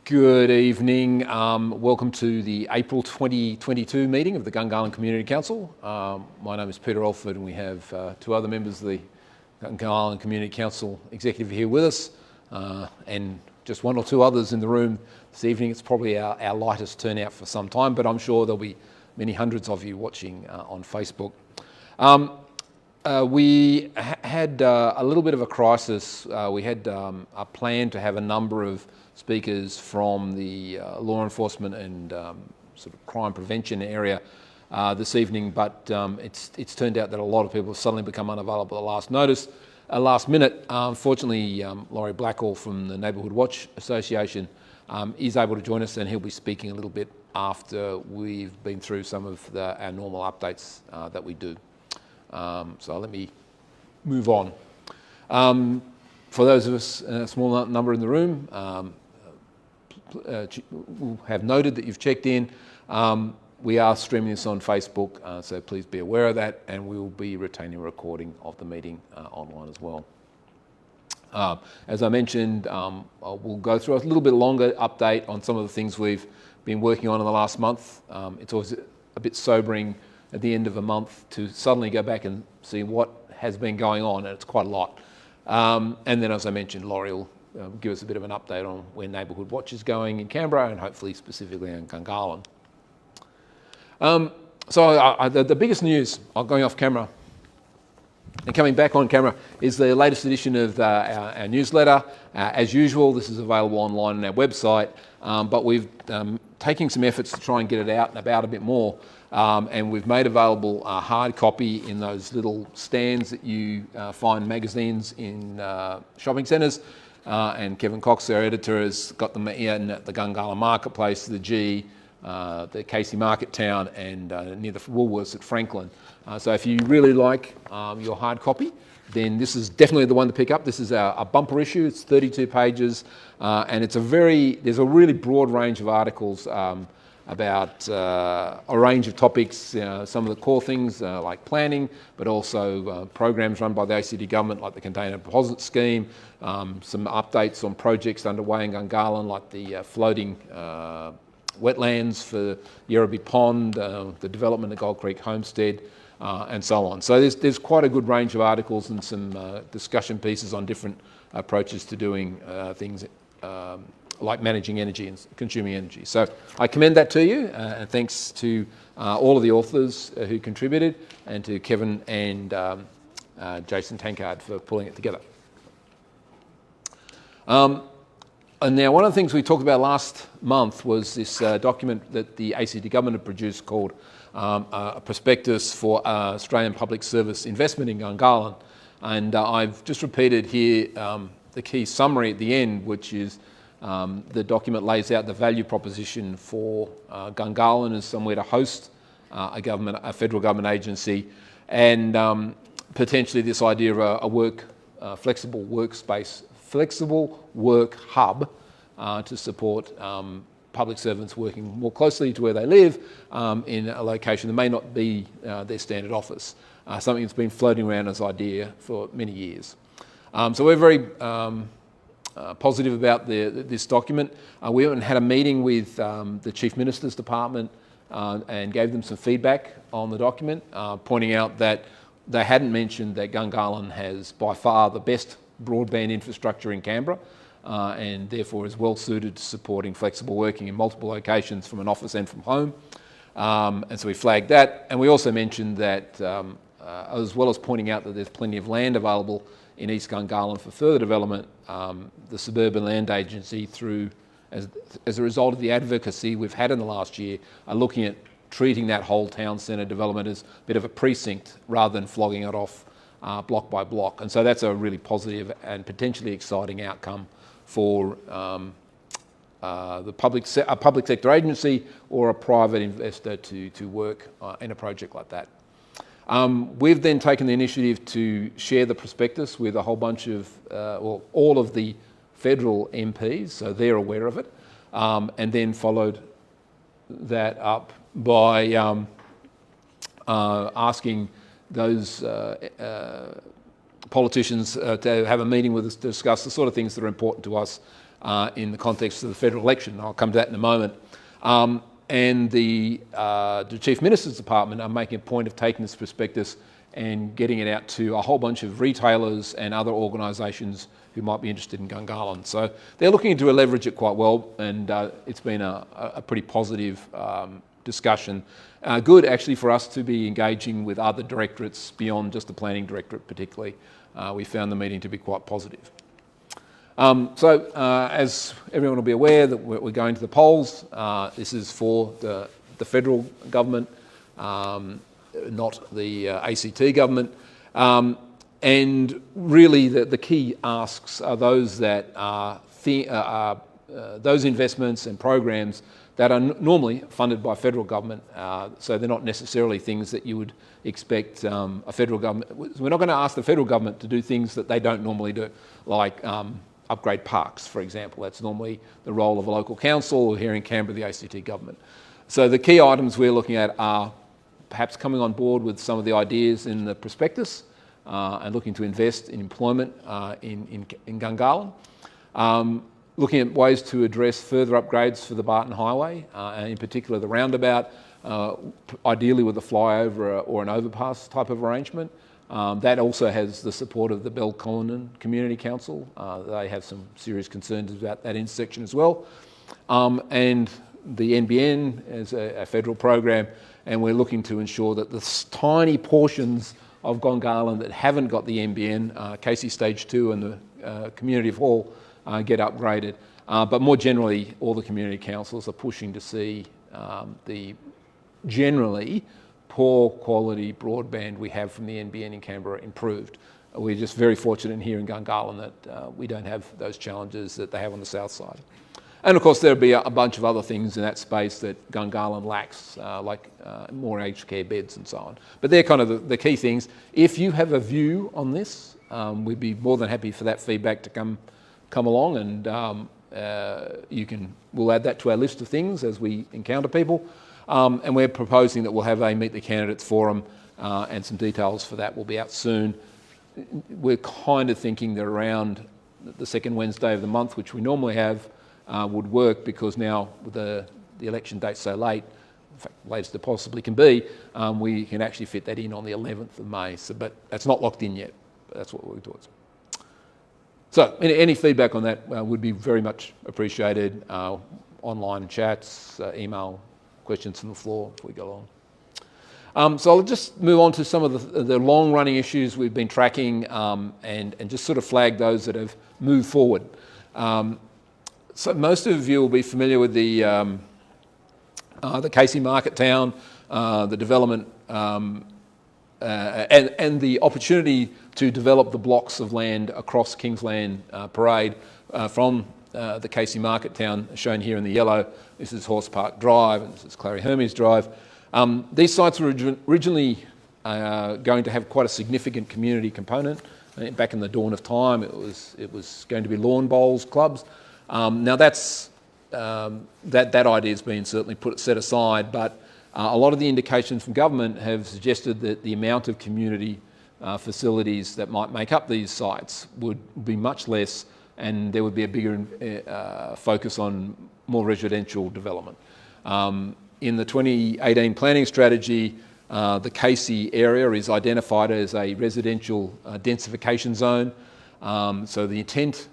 Good evening. Welcome to the April 2022 meeting of the Gungahlin Community Council. My name is Peter Alford and we have two other members of the Gungahlin Community Council executive here with us and just one or two others in the room this evening. It's probably our lightest turnout for some time, but I'm sure there'll be many hundreds of you watching on Facebook. We had a little bit of a crisis. We had a plan to have a number of speakers from the law enforcement and sort of crime prevention area this evening, but it's turned out that a lot of people have suddenly become unavailable at last minute. Unfortunately, Laurie Blackall from the Neighbourhood Watch Association is able to join us, and he'll be speaking a little bit after we've been through some of our normal updates that we do. So let me move on. For those of us, a small number in the room, have noted that you've checked in. We are streaming this on Facebook, so please be aware of that, and we will be retaining a recording of the meeting online as well. As I mentioned, we'll go through a little bit longer update on some of the things we've been working on in the last month. It's always a bit sobering at the end of a month to suddenly go back and see what has been going on, and it's quite a lot. And then, as I mentioned, Laurie will give us a bit of an update on where Neighbourhood Watch is going in Canberra and hopefully specifically in Gungahlin. The biggest news, going off camera and coming back on camera, is the latest edition of our newsletter. As usual, this is available online on our website, but we've taken some efforts to try and get it out and about a bit more. And we've made available a hard copy in those little stands that you find magazines in shopping centres. And Kevin Cox, our editor, has got them in at the Gungahlin Marketplace, the G, the Casey Market Town, and near the Woolworths at Franklin. So if you really like your hard copy, then this is definitely the one to pick up. This is a bumper issue. It's 32 pages, and there's a really broad range of articles about a range of topics, some of the core things like planning, but also programs run by the ACT government like the Container Deposit Scheme, some updates on projects underway in Gungahlin like the floating wetlands for Yerrabee Pond, the development of Gold Creek Homestead, and so on. So there's quite a good range of articles and some discussion pieces on different approaches to doing things like managing energy and consuming energy. So I commend that to you, and thanks to all of the authors who contributed, and to Kevin and Jason Tankard for pulling it together. And now one of the things we talked about last month was this document that the ACT government had produced called a prospectus for Australian public service investment in Gungahlin. And I've just repeated here the key summary at the end, which is the document lays out the value proposition for Gungahlin as somewhere to host a federal government agency, and potentially this idea of a flexible workspace, flexible work hub to support public servants working more closely to where they live in a location that may not be their standard office. Something that's been floating around as an idea for many years. So we're very positive about this document. We went and had a meeting with the Chief Minister's Department and gave them some feedback on the document, pointing out that they hadn't mentioned that Gungahlin has by far the best broadband infrastructure in Canberra, and therefore is well suited to supporting flexible working in multiple locations from an office and from home. And so we flagged that, and we also mentioned that as well as pointing out that there's plenty of land available in East Gungahlin for further development, the Suburban Land Agency, as a result of the advocacy we've had in the last year, are looking at treating that whole town centre development as a bit of a precinct rather than flogging it off block by block. And so that's a really positive and potentially exciting outcome for a public sector agency or a private investor to work in a project like that. We've then taken the initiative to share the prospectus with a whole bunch of, all of the federal MPs, so they're aware of it, and then followed that up by asking those politicians to have a meeting with us to discuss the sort of things that are important to us in the context of the federal election. I'll come to that in a moment. And the Chief Minister's Department are making a point of taking this prospectus and getting it out to a whole bunch of retailers and other organisations who might be interested in Gungahlin. So they're looking to leverage it quite well, and it's been a pretty positive discussion. Good actually for us to be engaging with other directorates beyond just the Planning Directorate particularly. We found the meeting to be quite positive. As everyone will be aware, that we're going to the polls. This is for the federal government, not the ACT government. And really the key asks are those that are those investments and programs that are normally funded by federal government. So they're not necessarily things that you would expect a federal government. We're not going to ask the federal government to do things that they don't normally do, like upgrade parks, for example. That's normally the role of a local council, or here in Canberra, the ACT government. So the key items we're looking at are perhaps coming on board with some of the ideas in the prospectus and looking to invest in employment in Gungahlin. Looking at ways to address further upgrades for the Barton Highway, and in particular the roundabout, ideally with a flyover or an overpass type of arrangement. That also has the support of the Gungahlin Community Council. They have some serious concerns about that intersection as well. And the NBN is a federal program, and we're looking to ensure that the tiny portions of Gungahlin that haven't got the NBN, Casey Stage 2 and the Community Hall, get upgraded. But more generally, all the community councils are pushing to see the generally poor quality broadband we have from the NBN in Canberra improved. We're just very fortunate here in Gungahlin that we don't have those challenges that they have on the south side. And of course there'll be a bunch of other things in that space that Gungahlin lacks, like more aged care beds and so on. But they're kind of the key things. If you have a view on this, we'd be more than happy for that feedback to come along, and we'll add that to our list of things as we encounter people. And we're proposing that we'll have a Meet the Candidates forum, and some details for that will be out soon. We're kind of thinking that around the second Wednesday of the month, which we normally have, would work, because now with the election date so late, in fact, latest it possibly can be, we can actually fit that in on the 11th of May. So, but that's not locked in yet, but that's what we're working towards. So any feedback on that would be very much appreciated. Online chats, email, questions from the floor before we go along. So I'll just move on to some of the long-running issues we've been tracking, and just sort of flag those that have moved forward. So most of you will be familiar with the Casey Market Town, the development and the opportunity to develop the blocks of land across Kingsland Parade from the Casey Market Town, shown here in the yellow. This is Horse Park Drive, and this is Clary Hermes Drive. These sites were originally going to have quite a significant community component. Back in the dawn of time, it was going to be lawn bowls clubs. Now that idea has been certainly set aside, but a lot of the indications from government have suggested that the amount of community facilities that might make up these sites would be much less, and there would be a bigger focus on more residential development. In the 2018 planning strategy, the Casey area is identified as a residential densification zone. So the intent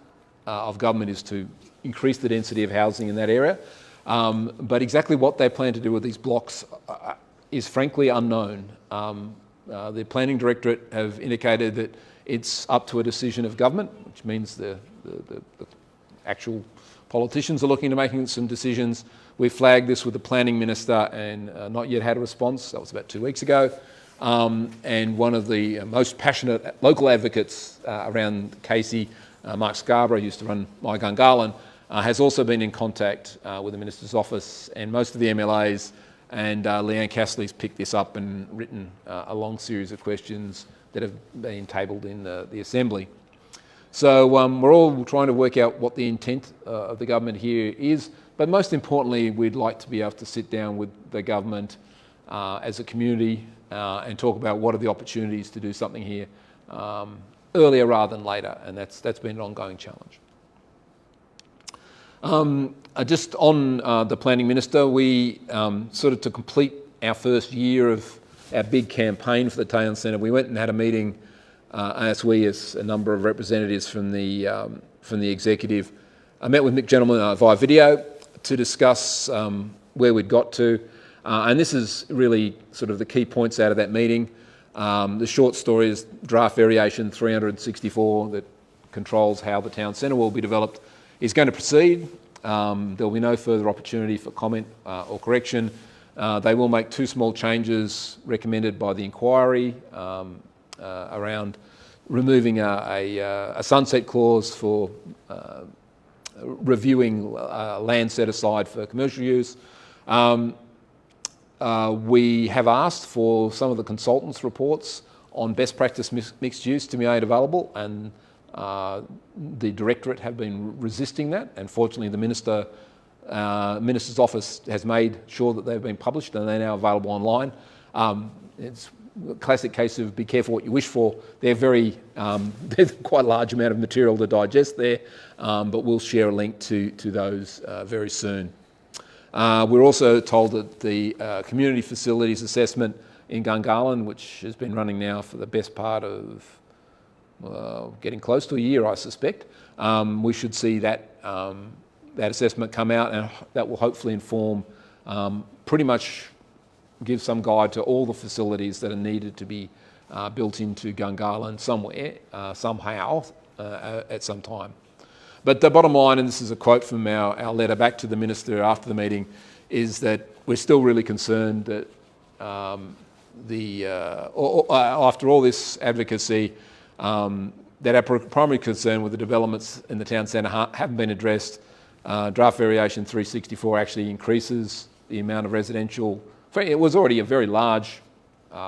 of government is to increase the density of housing in that area. But exactly what they plan to do with these blocks is frankly unknown. The Planning Directorate have indicated that it's up to a decision of government, which means the actual politicians are looking to making some decisions. We flagged this with the Planning Minister and not yet had a response. That was about 2 weeks ago. And one of the most passionate local advocates around Casey, Mark Scarborough, who used to run My Gungahlin, has also been in contact with the Minister's office and most of the MLAs, and Leanne Castley's picked this up and written a long series of questions that have been tabled in the Assembly. So we're all trying to work out what the intent of the government here is, but most importantly, we'd like to be able to sit down with the government as a community and talk about what are the opportunities to do something here earlier rather than later, and that's been an ongoing challenge. Just on the Planning Minister, we sort of to complete our first year of our big campaign for the Town Centre, we went and had a meeting as a number of representatives from the executive. I met with Mick Gentleman via video to discuss where we'd got to, and this is really sort of the key points out of that meeting. The short story is draft variation 364 that controls how the town centre will be developed is going to proceed. There will be no further opportunity for comment or correction. They will make two small changes recommended by the inquiry around removing a sunset clause for reviewing land set aside for commercial use. We have asked for some of the consultants' reports on best practice mixed use to be made available, and the Directorate have been resisting that, and fortunately the Minister's Office has made sure that they've been published and they're now available online. It's a classic case of be careful what you wish for. They're there's quite a large amount of material to digest there, but we'll share a link to those very soon. We're also told that the community facilities assessment in Gungahlin, which has been running now for the best part of getting close to a year, I suspect, we should see that assessment come out, and that will hopefully inform, pretty much give some guide to all the facilities that are needed to be built into Gungahlin somewhere, somehow, at some time. But the bottom line, and this is a quote from our letter back to the Minister after the meeting, is that we're still really concerned that after all this advocacy, that our primary concern with the developments in the town centre haven't been addressed. Draft variation 364 actually increases the amount of residential. It was already a very large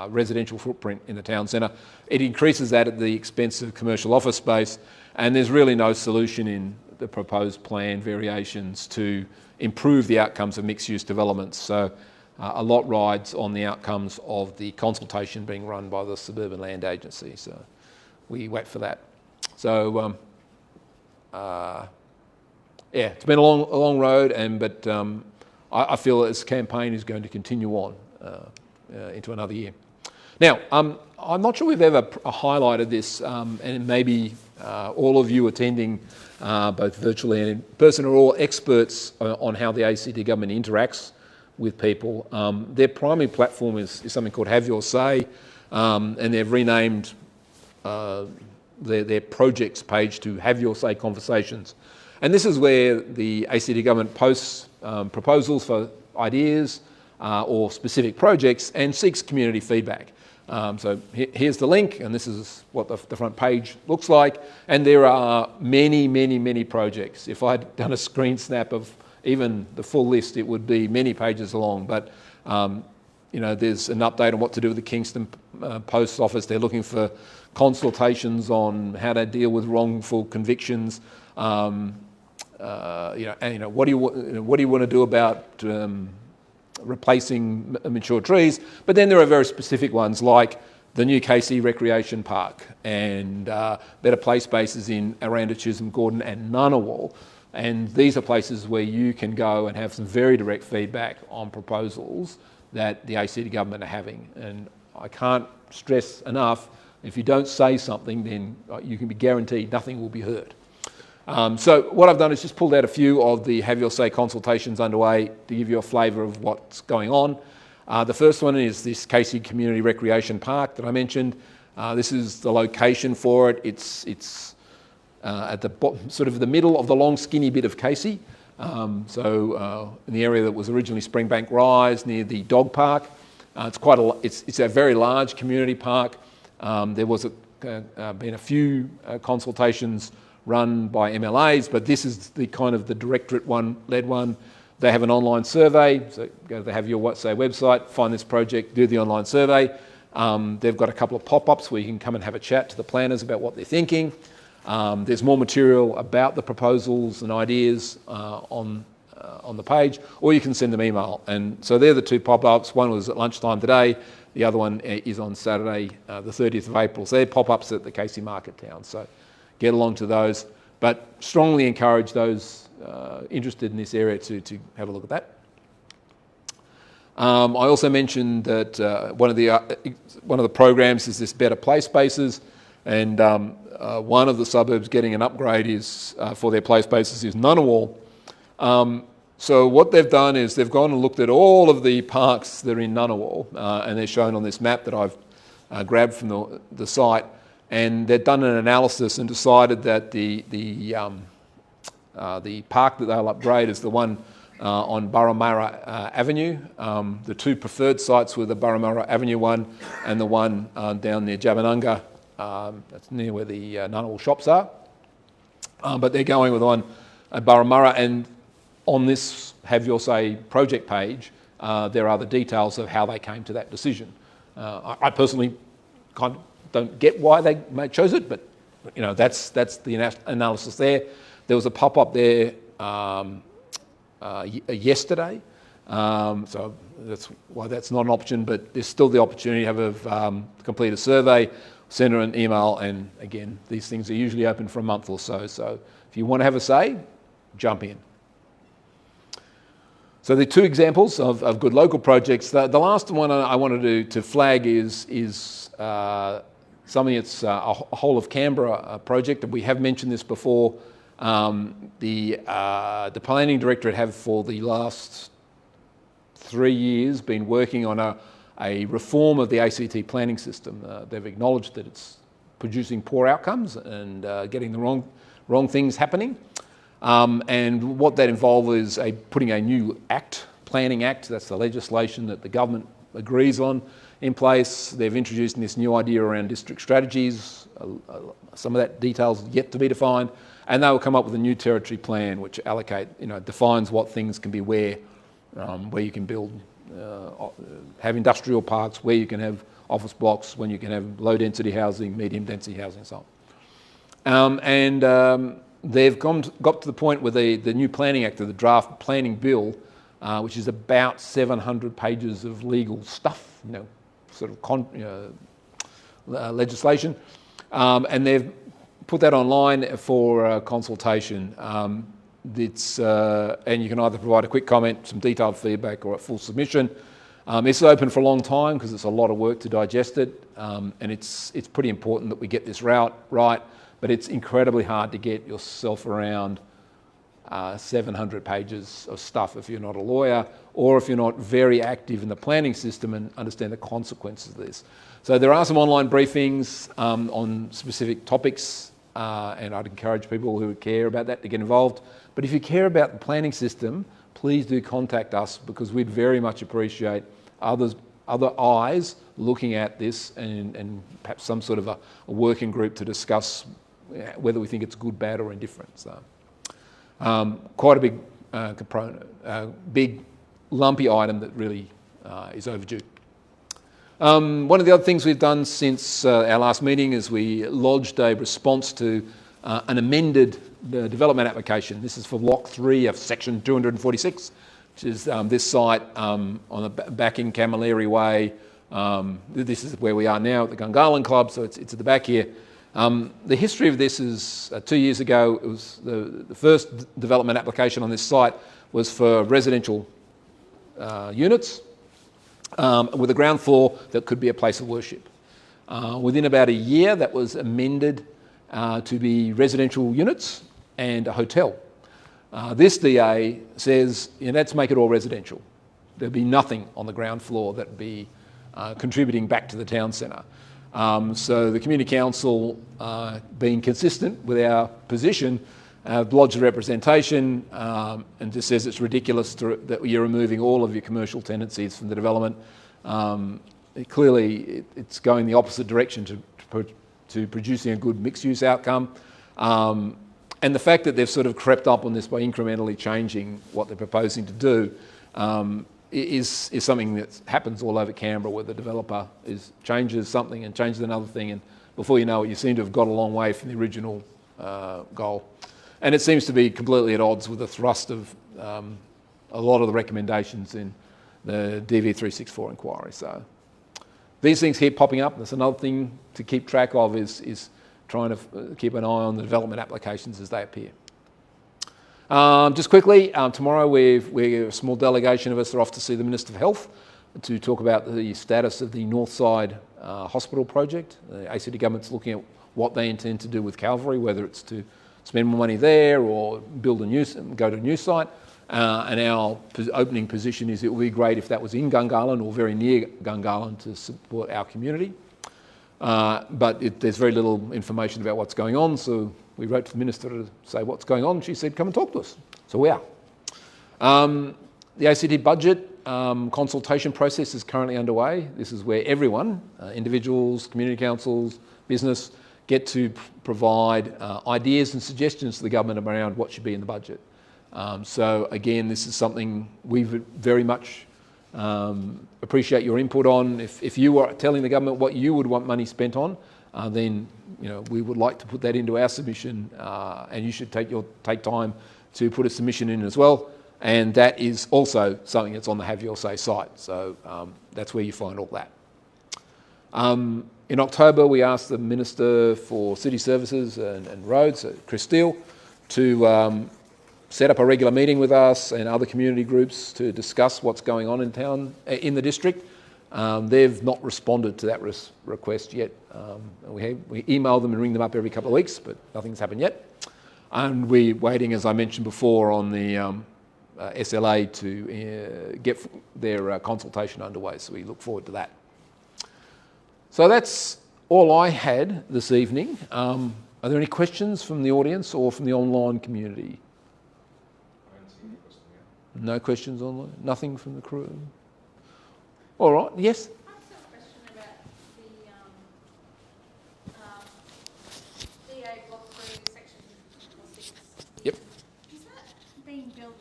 residential footprint in the town centre. It increases that at the expense of commercial office space, and there's really no solution in the proposed plan variations to improve the outcomes of mixed-use developments. So a lot rides on the outcomes of the consultation being run by the Suburban Land Agency. So we wait for that. So yeah, it's been a long road, but I feel this campaign is going to continue on into another year. Now, I'm not sure we've ever highlighted this, and maybe all of you attending, both virtually and in person, are all experts on how the ACT government interacts with people. Their primary platform is something called Have Your Say, and they've renamed their projects page to Have Your Say Conversations. And this is where the ACT government posts proposals for ideas or specific projects and seeks community feedback. So here's the link, and this is what the front page looks like. And there are many projects. If I had done a screen snap of even the full list, it would be many pages long. But you know, there's an update on what to do with the Kingston Post Office. They're looking for consultations on how to deal with wrongful convictions. You know, what do you want to do about replacing mature trees? But then there are very specific ones like the new KC Recreation Park and better play spaces in Aranda, Chisholm, Gordon and Ngunnawal. And these are places where you can go and have some very direct feedback on proposals that the ACT government are having. And I can't stress enough, if you don't say something, then you can be guaranteed nothing will be heard. So what I've done is just pulled out a few of the Have Your Say consultations underway to give you a flavour of what's going on. The first one is this Casey Community Recreation Park that I mentioned. This is the location for it. It's at the bottom, sort of the middle of the long skinny bit of Casey. In the area that was originally Springbank Rise near the dog park. It's a very large community park. There was been a few consultations run by MLAs, but this is the kind of the Directorate led one. They have an online survey, so go to the Have Your Say website, find this project, do the online survey. They've got a couple of pop-ups where you can come and have a chat to the planners about what they're thinking. There's more material about the proposals and ideas on the page, or you can send them email. And so they're the two pop-ups. One was at lunchtime today. The other one is on Saturday, the 30th of April. So they're pop-ups at the Casey Market Town. So get along to those, but strongly encourage those interested in this area to have a look at that. I also mentioned that one of the programs is this Better Play Spaces, and one of the suburbs getting an upgrade is for their play spaces is Ngunnawal. So what they've done is they've gone and looked at all of the parks that are in Ngunnawal, and they're shown on this map that I've grabbed from the site, and they've done an analysis and decided that the park that they'll upgrade is the one on Barramara Avenue. The two preferred sites were the Barramara Avenue one and the one down near Jabbanunga. That's near where the Ngunnawal shops are. But they're going with the one at Barramara, and on this Have Your Say project page, there are the details of how they came to that decision. I personally kind of don't get why they chose it, but that's the analysis there. There was a pop-up there yesterday, so that's why that's not an option, but there's still the opportunity to have complete a survey, send her an email, and again, these things are usually open for a month or so, so if you want to have a say, jump in. So the two examples of good local projects. The last one I wanted to flag is something that's a whole of Canberra project, and we have mentioned this before. The Planning Directorate have for the last 3 years been working on a reform of the ACT planning system. They've acknowledged that it's producing poor outcomes and getting the wrong things happening. And what that involves is putting a new planning act, that's the legislation that the government agrees on, in place. They've introduced this new idea around district strategies. Some of that detail's yet to be defined. And they will come up with a new territory plan which defines what things can be where you can build, have industrial parks, where you can have office blocks, when you can have low density housing, medium density housing, and so on. They've got to the point where the new Planning Act, or the draft planning bill, which is about 700 pages of legal stuff, legislation, and they've put that online for consultation. And you can either provide a quick comment, some detailed feedback, or a full submission. It's open for a long time because it's a lot of work to digest it, and it's pretty important that we get this right. But it's incredibly hard to get yourself around 700 pages of stuff if you're not a lawyer, or if you're not very active in the planning system and understand the consequences of this. So there are some online briefings on specific topics, and I'd encourage people who care about that to get involved. But if you care about the planning system, please do contact us, because we'd very much appreciate other eyes looking at this, and perhaps some sort of a working group to discuss whether we think it's good, bad, or indifferent. So, quite a big component, big lumpy item that really is overdue. One of the other things we've done since our last meeting is we lodged a response to an amended development application. This is for Block 3 of Section 246, which is this site on the back in Camilleri Way. This is where we are now at the Gungahlin Club, so it's at the back here. The history of this is 2 years ago. It was the first development application on this site was for residential units with a ground floor that could be a place of worship. Within about a year, that was amended to be residential units and a hotel. This DA says, let's make it all residential. There'd be nothing on the ground floor that'd be contributing back to the town centre. So the Community Council, being consistent with our position, lodged a representation and just says it's ridiculous that you're removing all of your commercial tenancies from the development. Clearly, it's going the opposite direction to producing a good mixed-use outcome. And the fact that they've sort of crept up on this by incrementally changing what they're proposing to do is something that happens all over Canberra, where the developer changes something and changes another thing, and before you know it, you seem to have got a long way from the original goal. And it seems to be completely at odds with the thrust of a lot of the recommendations in the DV364 inquiry. So these things keep popping up. That's another thing to keep track of, is trying to keep an eye on the development applications as they appear. Just quickly, tomorrow we're a small delegation of us are off to see the Minister for Health to talk about the status of the Northside Hospital project. The ACT government's looking at what they intend to do with Calvary, whether it's to spend more money there or go to a new site. And our opening position is it would be great if that was in Gungahlin or very near Gungahlin to support our community. But there's very little information about what's going on, so we wrote to the Minister to say what's going on. She said, come and talk to us. So we are. The ACT budget consultation process is currently underway. This is where everyone, individuals, community councils, business, get to provide ideas and suggestions to the government around what should be in the budget. So again, this is something we very much appreciate your input on. If you are telling the government what you would want money spent on, then we would like to put that into our submission, and you should take time to put a submission in as well. And that is also something that's on the Have Your Say site. So that's where you find all that. In October, we asked the Minister for City Services and Roads, Chris Steele, to set up a regular meeting with us and other community groups to discuss what's going on in town, in the district. They've not responded to that request yet. We email them and ring them up every couple of weeks, but nothing's happened yet. And we're waiting, as I mentioned before, on the SLA to get their consultation underway, so we look forward to that. So that's all I had this evening. Are there any questions from the audience or from the online community? No questions online? Nothing from the crew? All right, yes? I have a question about the DA Block 3, Section 6. Yep. Is that being built?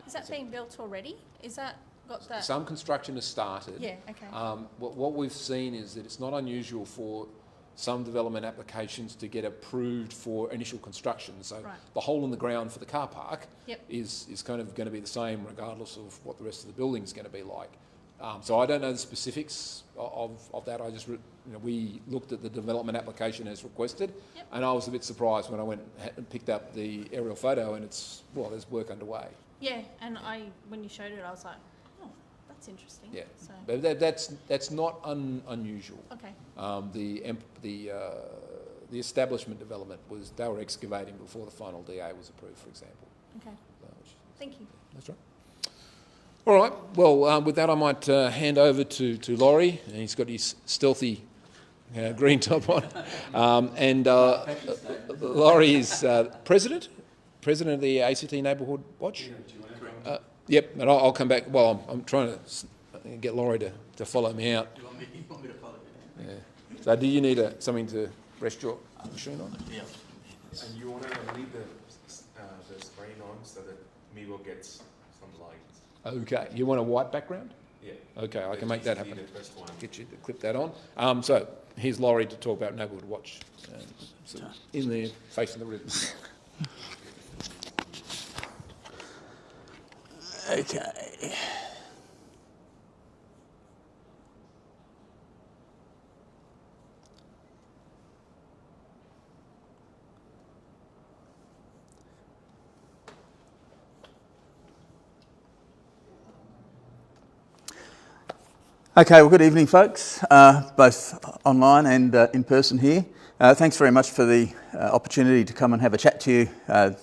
Is that being built already? Is that got that? Some construction has started. Yeah, okay. What we've seen is that it's not unusual for some development applications to get approved for initial construction. So Right. the hole in the ground for the car park Yep. is kind of going to be the same regardless of what the rest of the building is going to be like. So I don't know the specifics of that. I just, we looked at the development application as requested, Yep. and I was a bit surprised when I went and picked up the aerial photo, and there's work underway. Yeah, and when you showed it, I was like, oh, that's interesting. Yeah, So, but that's not unusual. okay. The establishment development they were excavating before the final DA was approved, for example. Okay. Thank you. That's right. All right. Well, with that, I might hand over to Laurie, and he's got his stealthy green top on. Laurie is president of the ACT Neighbourhood Watch. Yep, and I'll come back. Well, I'm trying to get Laurie to follow me out. You want me to follow you? Yeah. So do you need something to rest your machine on? Yeah. And you want to leave the screen on so that Miwo gets some light. Okay. You want a white background? Yeah. Okay, I can make that happen. The first one. Get you to clip that on. So here's Laurie to talk about Neighbourhood Watch. In there, facing the river. Okay. Okay, well, good evening, folks, both online and in person here. Thanks very much for the opportunity to come and have a chat to you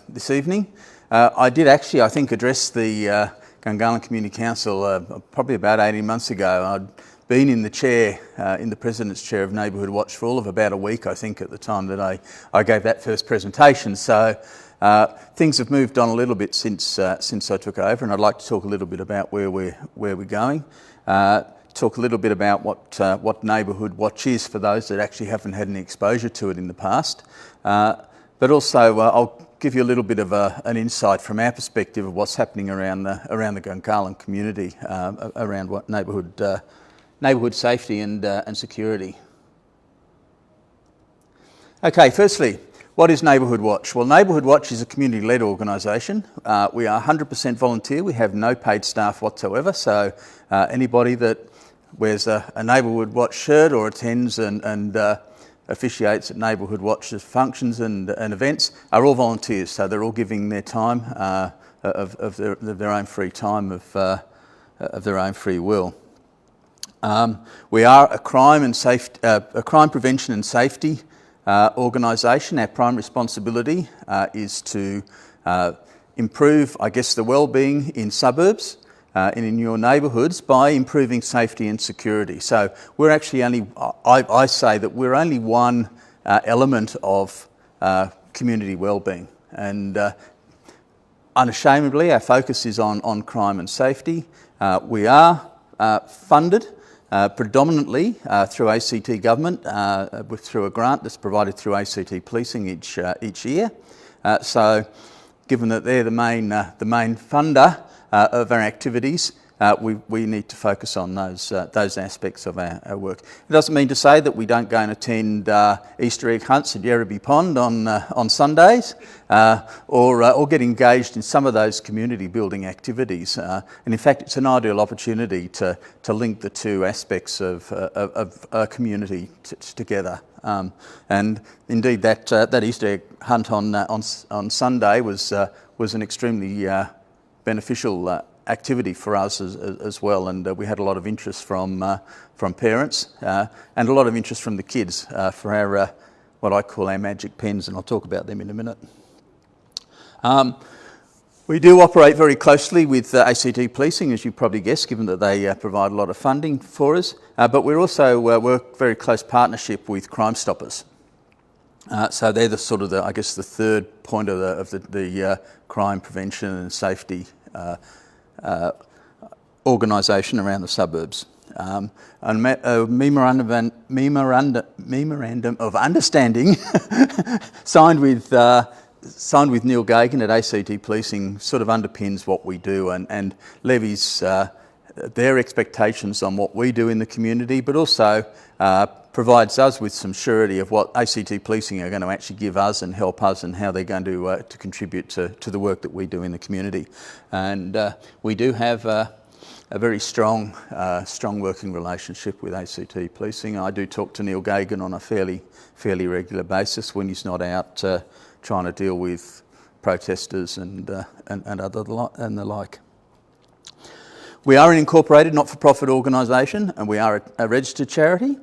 this evening. I did actually, I think, address the Gungahlin Community Council probably about 18 months ago. I'd been in the chair, in the President's Chair of Neighbourhood Watch for all of about a week, I think, at the time that I gave that first presentation. So things have moved on a little bit since I took over, and I'd like to talk a little bit about where we're going. Talk a little bit about what Neighbourhood Watch is for those that actually haven't had any exposure to it in the past. But also I'll give you a little bit of an insight from our perspective of what's happening around the Gungahlin community, around what neighbourhood safety and security. Okay, firstly, what is Neighbourhood Watch? Well, Neighbourhood Watch is a community-led organisation. We are 100% volunteer. We have no paid staff whatsoever, so anybody that wears a Neighbourhood Watch shirt or attends and officiates at Neighbourhood Watch's functions and events are all volunteers, so they're all giving their time of their own free time, of their own free will. We are a crime prevention and safety organisation. Our prime responsibility is to improve, I guess, the well-being in suburbs and in your neighbourhoods by improving safety and security. So we're actually only, I say that we're only one element of community well-being, and unashamedly our focus is on crime and safety. We are funded predominantly through ACT government, through a grant that's provided through ACT Policing each year. So given that they're the main funder of our activities, we need to focus on those aspects of our work. It doesn't mean to say that we don't go and attend Easter egg hunts at Yerrabee Pond on Sundays, or get engaged in some of those community building activities. And in fact, it's an ideal opportunity to link the two aspects of a community together. And indeed, that Easter egg hunt on Sunday was an extremely beneficial activity for us as well, and we had a lot of interest from parents and a lot of interest from the kids for our what I call our magic pens, and I'll talk about them in a minute. We do operate very closely with ACT Policing, as you probably guessed, given that they provide a lot of funding for us, but we're also work very close partnership with Crime Stoppers. So they're the sort of I guess the third point of the crime prevention and safety organisation around the suburbs. A memorandum of understanding signed with Neil Gagan at ACT Policing sort of underpins what we do and levies their expectations on what we do in the community, but also provides us with some surety of what ACT Policing are going to actually give us and help us, and how they're going to contribute to the work that we do in the community. And we do have a very strong working relationship with ACT Policing. I do talk to Neil Gagan on a fairly regular basis when he's not out trying to deal with protesters and the like. We are an incorporated not-for-profit organisation, and we are a registered charity.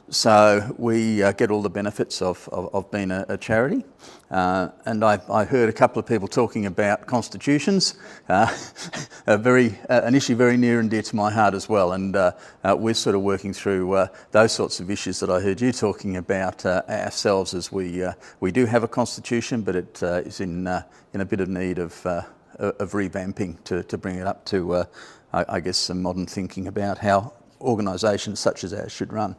So we get all the benefits of being a charity. And I heard a couple of people talking about constitutions, an issue very near and dear to my heart as well. And we're sort of working through those sorts of issues that I heard you talking about ourselves, as we do have a constitution, but it is in a bit of need of revamping to bring it up to, I guess, some modern thinking about how organisations such as ours should run.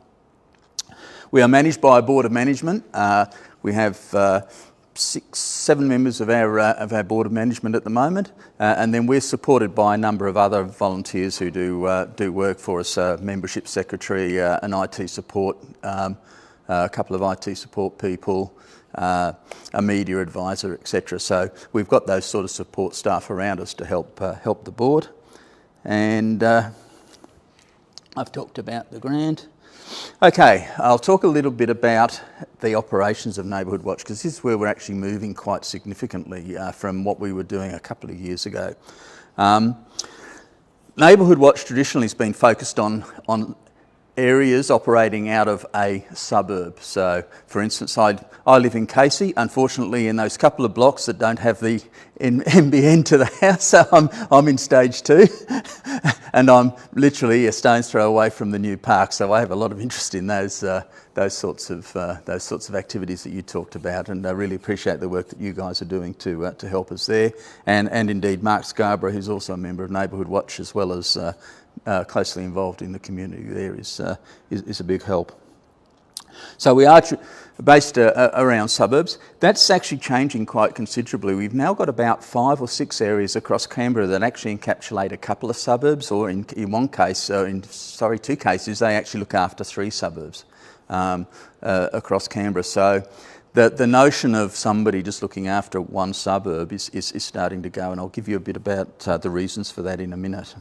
We are managed by a board of management. We have 7 members of our board of management at the moment, and then we're supported by a number of other volunteers who do work for us. Membership secretary, an IT support, a couple of IT support people, a media advisor, etc. So we've got those sort of support staff around us to help the board. And I've talked about the grant. Okay, I'll talk a little bit about the operations of Neighbourhood Watch, because this is where we're actually moving quite significantly from what we were doing a couple of years ago. Neighbourhood Watch traditionally has been focused on areas operating out of a suburb. So, for instance, I live in Casey, unfortunately in those couple of blocks that don't have the NBN to the house, so I'm in stage 2 and I'm literally a stone's throw away from the new park, so I have a lot of interest in those sorts of activities that you talked about, and I really appreciate the work that you guys are doing to help us there, and indeed Mark Scarborough, who's also a member of Neighbourhood Watch, as well as closely involved in the community there, is a big help. So we are based around suburbs. That's actually changing quite considerably. We've now got about 5 or 6 areas across Canberra that actually encapsulate a couple of suburbs, or in 2 cases, they actually look after 3 suburbs across Canberra. So the notion of somebody just looking after one suburb is starting to go, and I'll give you a bit about the reasons for that in a minute.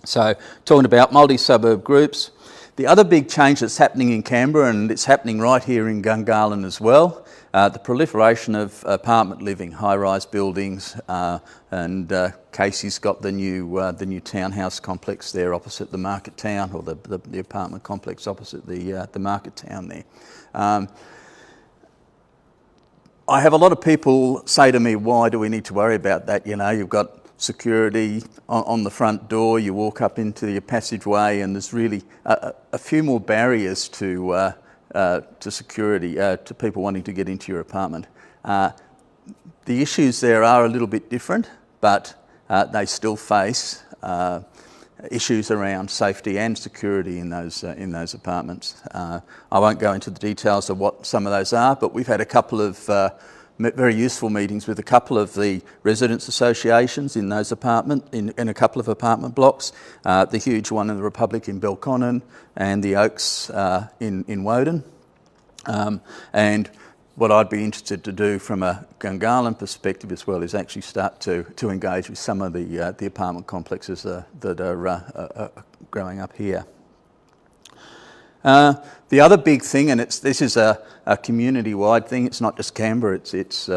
So talking about multi-suburb groups, The other big change that's happening in Canberra, and it's happening right here in Gungahlin as well, the proliferation of apartment living, high-rise buildings, and Casey's got the new townhouse complex there opposite the market town, or the apartment complex opposite the market town there. I have a lot of people say to me, why do we need to worry about that? You know, you've got security on the front door, you walk up into your passageway, and there's really a few more barriers to security, to people wanting to get into your apartment. The issues there are a little bit different, but they still face issues around safety and security in those apartments. I won't go into the details of what some of those are, but we've had a couple of very useful meetings with a couple of the residents' associations in those in a couple of apartment blocks. The huge one in the Republic in Belconnen and the Oaks in Woden. And what I'd be interested to do from a Gungahlin perspective as well is actually start to engage with some of the apartment complexes that are growing up here. The other big thing, and this is a community-wide thing, it's not just Canberra, it's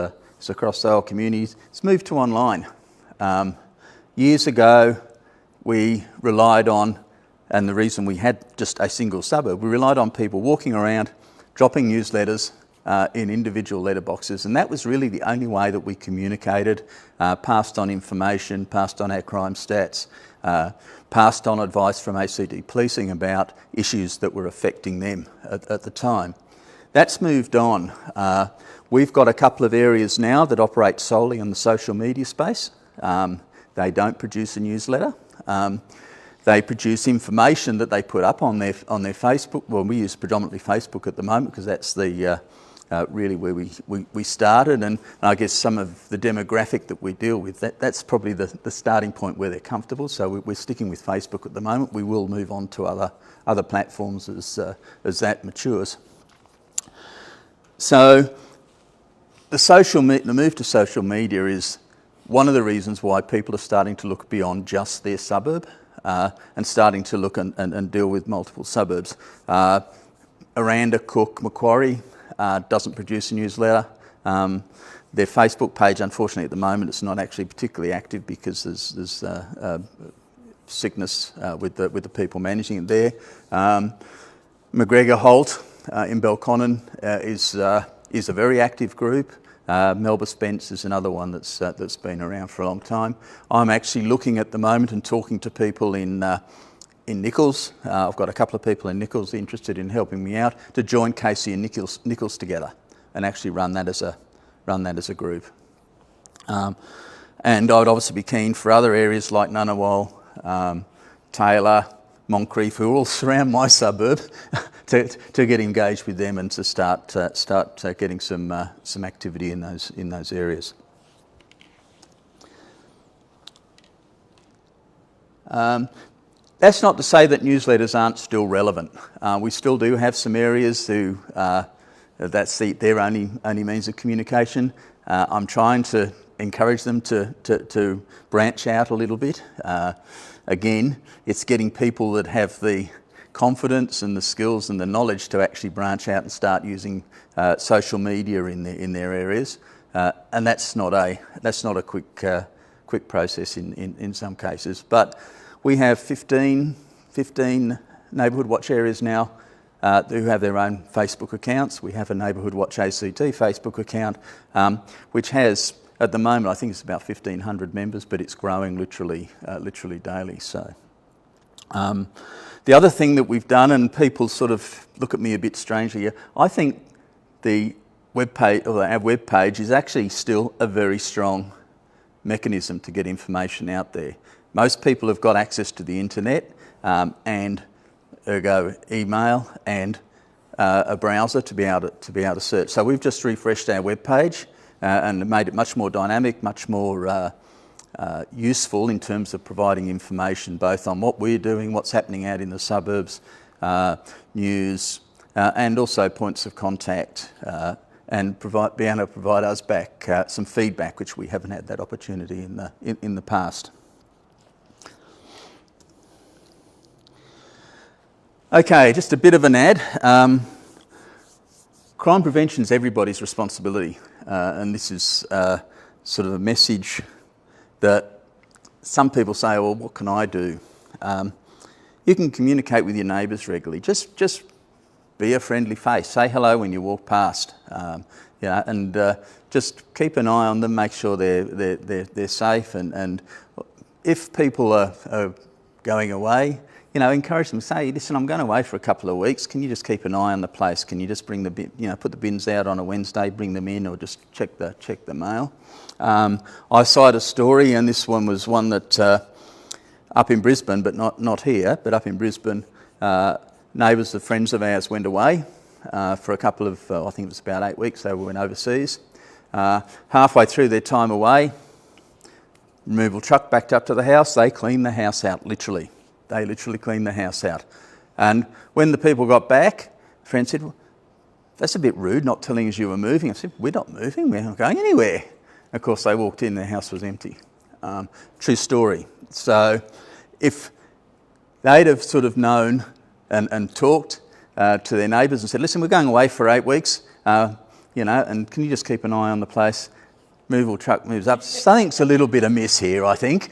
across the whole community, it's moved to online. Years ago, we relied on, and the reason we had just a single suburb, we relied on people walking around, dropping newsletters in individual letterboxes, and that was really the only way that we communicated, passed on information, passed on our crime stats, passed on advice from ACD policing about issues that were affecting them at the time. That's moved on. We've got a couple of areas now that operate solely in the social media space. They don't produce a newsletter. They produce information that they put up on their Facebook. Well, we use predominantly Facebook at the moment because that's the really where we started, and I guess some of the demographic that we deal with, that's probably the starting point where they're comfortable. So we're sticking with Facebook at the moment. We will move on to other platforms as that matures. So the move to social media is one of the reasons why people are starting to look beyond just their suburb and starting to look and deal with multiple suburbs. Aranda, Cook, Macquarie doesn't produce a newsletter. Their Facebook page, unfortunately, at the moment, it's not actually particularly active because there's sickness with the people managing it there. McGregor Holt in Belconnen is a very active group. Melba Spence is another one that's been around for a long time. I'm actually looking at the moment and talking to people in Nichols. I've got a couple of people in Nichols interested in helping me out to join Casey and Nichols together and actually run that as a group. And I would obviously be keen for other areas like Ngunnawal, Taylor, Moncrief, who all surround my suburb, to get engaged with them and to start getting some activity in those areas. That's not to say that newsletters aren't still relevant. We still do have some areas who that's their only means of communication. I'm trying to encourage them to branch out a little bit. Again, it's getting people that have the confidence and the skills and the knowledge to actually branch out and start using social media in their areas, and that's not a quick process in some cases. But we have 15 Neighbourhood Watch areas now who have their own Facebook accounts. We have a Neighbourhood Watch ACT Facebook account, which has, at the moment, I think it's about 1,500 members, but it's growing literally daily. So, the other thing that we've done, and people sort of look at me a bit strangely here, I think the webpage, or our webpage, is actually still a very strong mechanism to get information out there. Most people have got access to the internet and ergo email and a browser to be able to search. So we've just refreshed our webpage and made it much more dynamic, much more useful in terms of providing information both on what we're doing, what's happening out in the suburbs, news, and also points of contact, and be able to provide us back some feedback, which we haven't had that opportunity in the past. Okay, just a bit of an ad. Crime prevention is everybody's responsibility, and this is sort of a message that some people say, well, what can I do? You can communicate with your neighbours regularly. Just be a friendly face. Say hello when you walk past, and just keep an eye on them. Make sure they're safe. And if people are going away, encourage them. Say, listen, I'm going away for a couple of weeks. Can you just keep an eye on the place? Can you just bring put the bins out on a Wednesday, bring them in, or just check the mail? I cite a story, and this one was one that up in Brisbane, but not here, but up in Brisbane, neighbours of friends of ours went away for a couple of, I think it was about 8 weeks. They went overseas. Halfway through their time away, removal truck backed up to the house. They cleaned the house out, literally. They literally cleaned the house out. And when the people got back, a friend said, well, that's a bit rude, not telling us you were moving. I said, we're not moving, we're not going anywhere. Of course, they walked in, their house was empty. True story. So if they'd have sort of known and talked to their neighbours and said, listen, we're going away for 8 weeks, and can you just keep an eye on the place? Removal truck moves up. Something's a little bit amiss here, I think.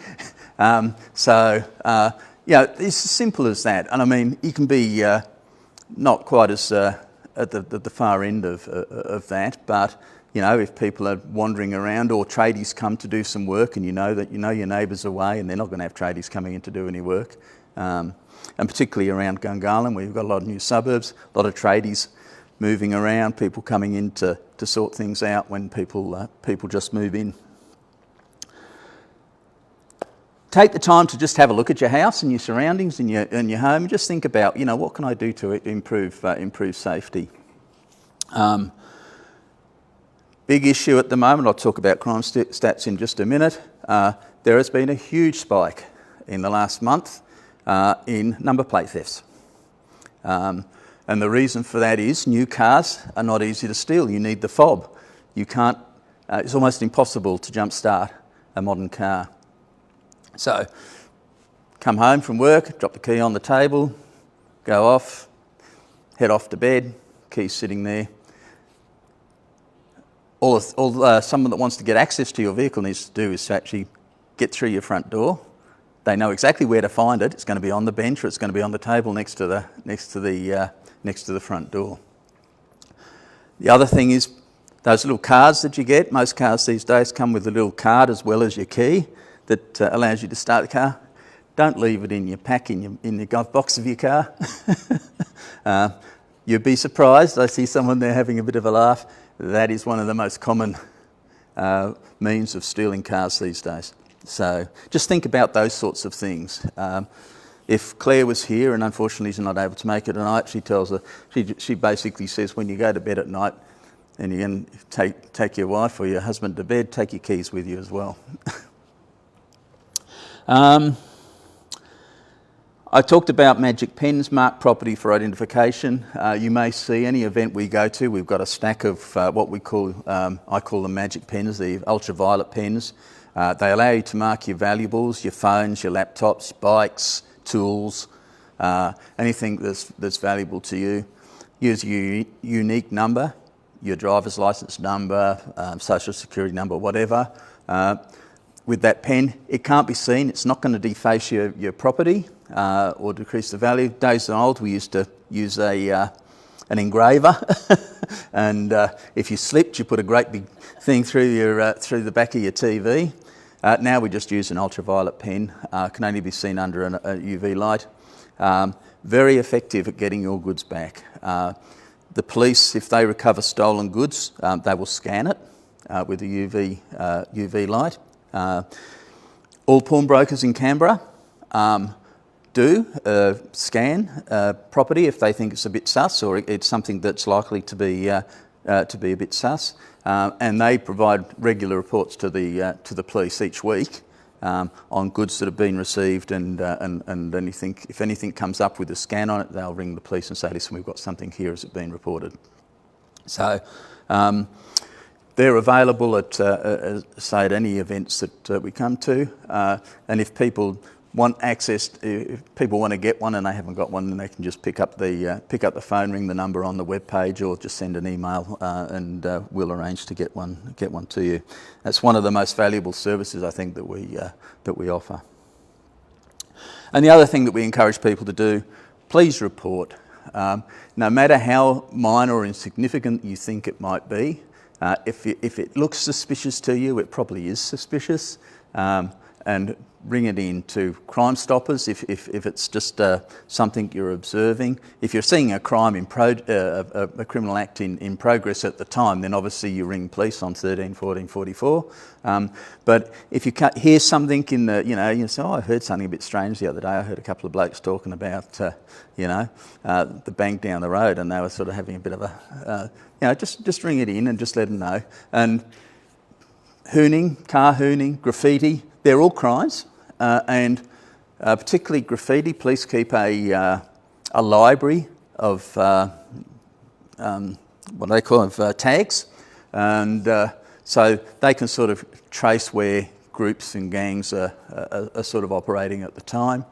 It's as simple as that. And I mean, you can be not quite as at the far end of that, but if people are wandering around or tradies come to do some work, and you know your neighbours are away, and they're not going to have tradies coming in to do any work, and particularly around Gungahlin, where you've got a lot of new suburbs, a lot of tradies moving around, people coming in to sort things out when people just move in. Take the time to just have a look at your house and your surroundings and your home. Just think about, what can I do to improve safety. Big issue at the moment. I'll talk about crime stats in just a minute. There has been a huge spike in the last month in number plate thefts. And the reason for that is new cars are not easy to steal. You need the fob. You can't. It's almost impossible to jumpstart a modern car. So, come home from work, drop the key on the table, go off, head off to bed, key sitting there. All someone that wants to get access to your vehicle needs to do is to actually get through your front door. They know exactly where to find it. It's going to be on the bench, or it's going to be on the table next to the front door. The other thing is those little cards that you get. Most cars these days come with a little card as well as your key that allows you to start the car. Don't leave it in your pack in the glove box of your car. You'd be surprised. I see someone there having a bit of a laugh. That is one of the most common means of stealing cars these days. So just think about those sorts of things. If Claire was here, and unfortunately she's not able to make it tonight, she tells her, she basically says, when you go to bed at night and you're going to take your wife or your husband to bed, take your keys with you as well. I talked about magic pens, marked property for identification. You may see any event we go to, we've got a stack of what we call, I call them magic pens, the ultraviolet pens. They allow you to mark your valuables, your phones, your laptops, bikes, tools, anything that's valuable to you. Use your unique number, your driver's licence number, social security number, whatever. With that pen, it can't be seen. It's not going to deface your property or decrease the value. Days old, we used to use an engraver, and if you slipped, you put a great big thing through the back of your TV. Now we just use an ultraviolet pen. Can only be seen under a UV light. Very effective at getting your goods back. The police, if they recover stolen goods, they will scan it with a UV light. All pawnbrokers in Canberra do scan property if they think it's a bit sus, or it's something that's likely to be a bit sus, and they provide regular reports to the police each week on goods that have been received, and if anything comes up with a scan on it, they'll ring the police and say, listen, we've got something here, has it been reported? So they're available at say at any events that we come to, and if people want access, if people want to get one and they haven't got one, then they can just pick up the phone, ring the number on the web page, or just send an email, and we'll arrange to get one to you. That's one of the most valuable services I think that we offer. And the other thing that we encourage people to do, please report. No matter how minor or insignificant you think it might be, if it looks suspicious to you, it probably is suspicious. And bring it in to Crime Stoppers if it's just something you're observing. If you're seeing a crime a criminal act in progress at the time, then obviously you ring police on 13 14 44. But if you hear something in the, you say, oh, I heard something a bit strange the other day. I heard a couple of blokes talking about, the bank down the road, and they were sort of having a bit of a, just ring it in and just let them know. And hooning, car hooning, graffiti, they're all crimes, and particularly graffiti. Police keep a library of what they call tags, and so they can sort of trace where groups and gangs are sort of operating at the time.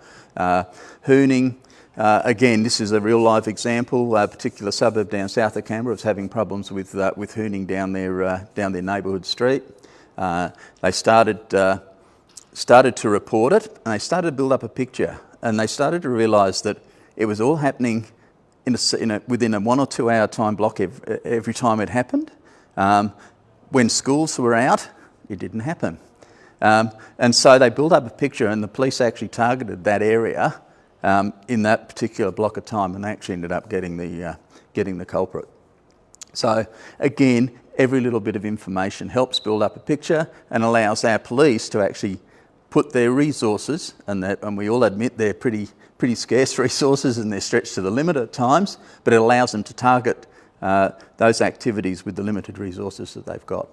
Hooning, again, this is a real live example. A particular suburb down south of Canberra was having problems with hooning down their neighbourhood street. They started to report it, and they started to build up a picture, and they started to realise that it was all happening within a 1 or 2 hour time block every time it happened. When schools were out, it didn't happen. And so they built up a picture, and the police actually targeted that area in that particular block of time, and they actually ended up getting the culprit. So again, every little bit of information helps build up a picture and allows our police to actually put their resources, and we all admit they're pretty scarce resources and they're stretched to the limit at times, but it allows them to target those activities with the limited resources that they've got.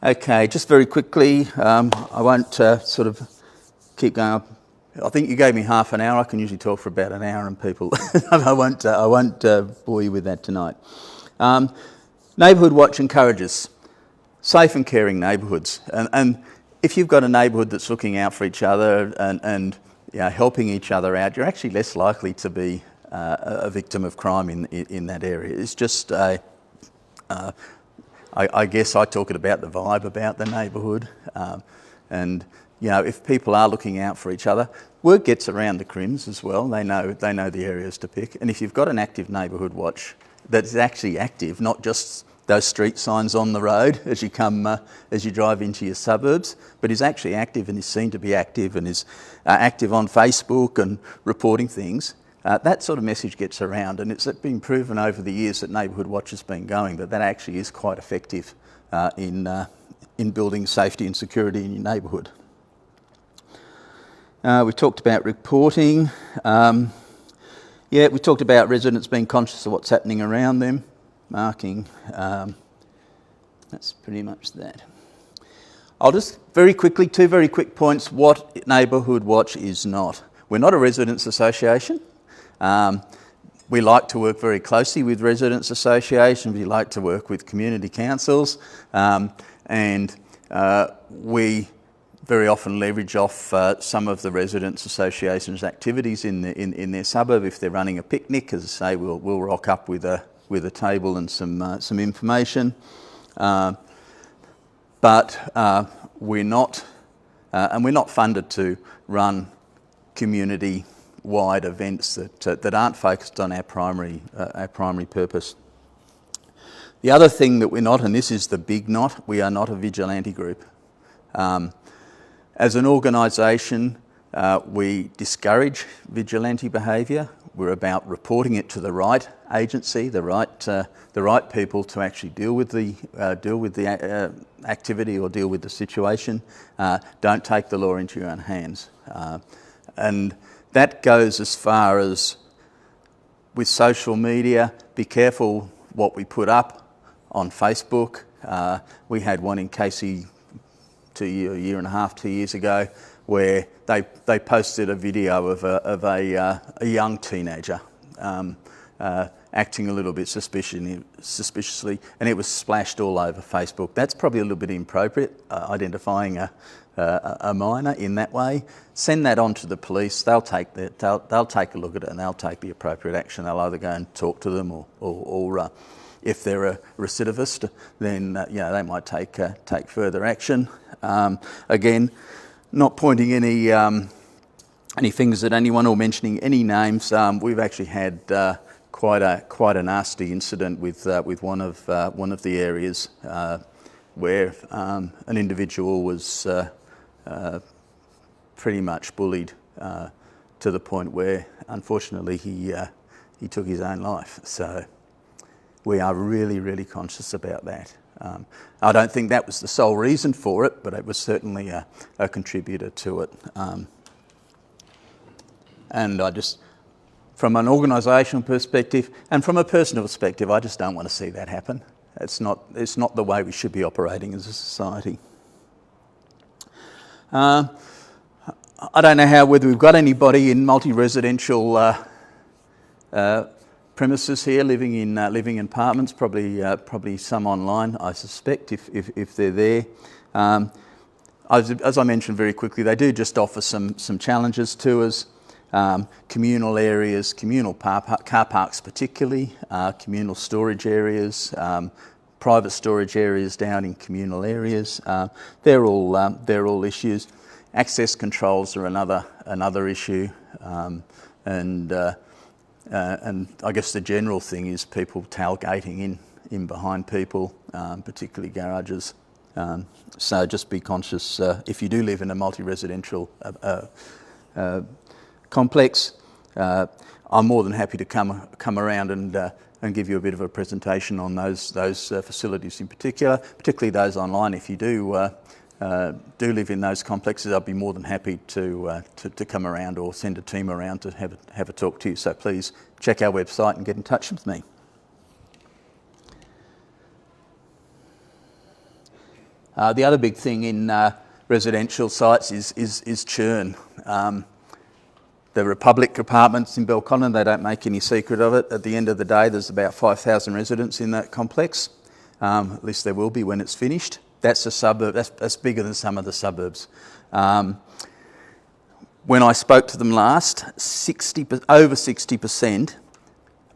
Okay, just very quickly, I won't sort of keep going. I think you gave me half an hour. I can usually talk for about an hour, and people, I won't bore you with that tonight. Neighbourhood Watch encourages safe and caring neighbourhoods, and if you've got a neighbourhood that's looking out for each other and helping each other out, you're actually less likely to be a victim of crime in that area. It's just I guess I talk about the vibe about the neighbourhood, and if people are looking out for each other, word gets around the Crims as well. They know the areas to pick, and if you've got an active neighbourhood watch that's actually active, not just those street signs on the road as you drive into your suburbs, but is actually active and is seen to be active and is active on Facebook and reporting things. That sort of message gets around, and it's been proven over the years that Neighbourhood Watch has been going that actually is quite effective in building safety and security in your neighbourhood. We talked about reporting. We talked about residents being conscious of what's happening around them, marking. That's pretty much that. I'll just very quickly, 2 very quick points, what Neighbourhood Watch is not. We're not a residents association. We like to work very closely with residents associations. We like to work with community councils, and we very often leverage off some of the residents associations' activities in their suburb. If they're running a picnic, as I say, we'll rock up with a table and some information. But we're not funded to run community-wide events that aren't focused on our primary purpose. The other thing that we're not, and this is the big not, we are not a vigilante group. As an organisation, we discourage vigilante behaviour. We're about reporting it to the right agency, the right people to actually deal with the activity or deal with the situation. Don't take the law into your own hands, and that goes as far as with social media. Be careful what we put up on Facebook. We had one in Casey a year and a half, 2 years ago, where they posted a video of a young teenager acting a little bit suspiciously, and it was splashed all over Facebook. That's probably a little bit inappropriate, identifying a minor in that way. Send that on to the police. They'll take they'll take a look at it and they'll take the appropriate action. They'll either go and talk to them, or if they're a recidivist, then they might take further action. Again, not pointing any fingers at anyone or mentioning any names. We've actually had quite a nasty incident with one of the areas where an individual was pretty much bullied to the point where, unfortunately, he took his own life. So we are really, really conscious about that. I don't think that was the sole reason for it, but it was certainly a contributor to it. And I just, from an organisational perspective and from a personal perspective, I just don't want to see that happen. It's not the way we should be operating as a society. I don't know whether we've got anybody in multi-residential premises here, living in apartments. Probably some online, I suspect, if they're there. As I mentioned very quickly, they do just offer some challenges to us. Communal areas, communal car parks particularly, communal storage areas, private storage areas down in communal areas. They're all issues. Access controls are another issue, and I guess the general thing is people tailgating in behind people, particularly garages. So just be conscious if you do live in a multi-residential complex. I'm more than happy to come around and give you a bit of a presentation on those facilities in particular, particularly those online. If you do live in those complexes, I'd be more than happy to come around or send a team around to have a talk to you. So please check our website and get in touch with me. The other big thing in residential sites is churn. The Republic apartments in Belconnen, they don't make any secret of it. At the end of the day, there's about 5,000 residents in that complex. At least there will be when it's finished. That's a suburb. That's bigger than some of the suburbs. When I spoke to them last, over 60%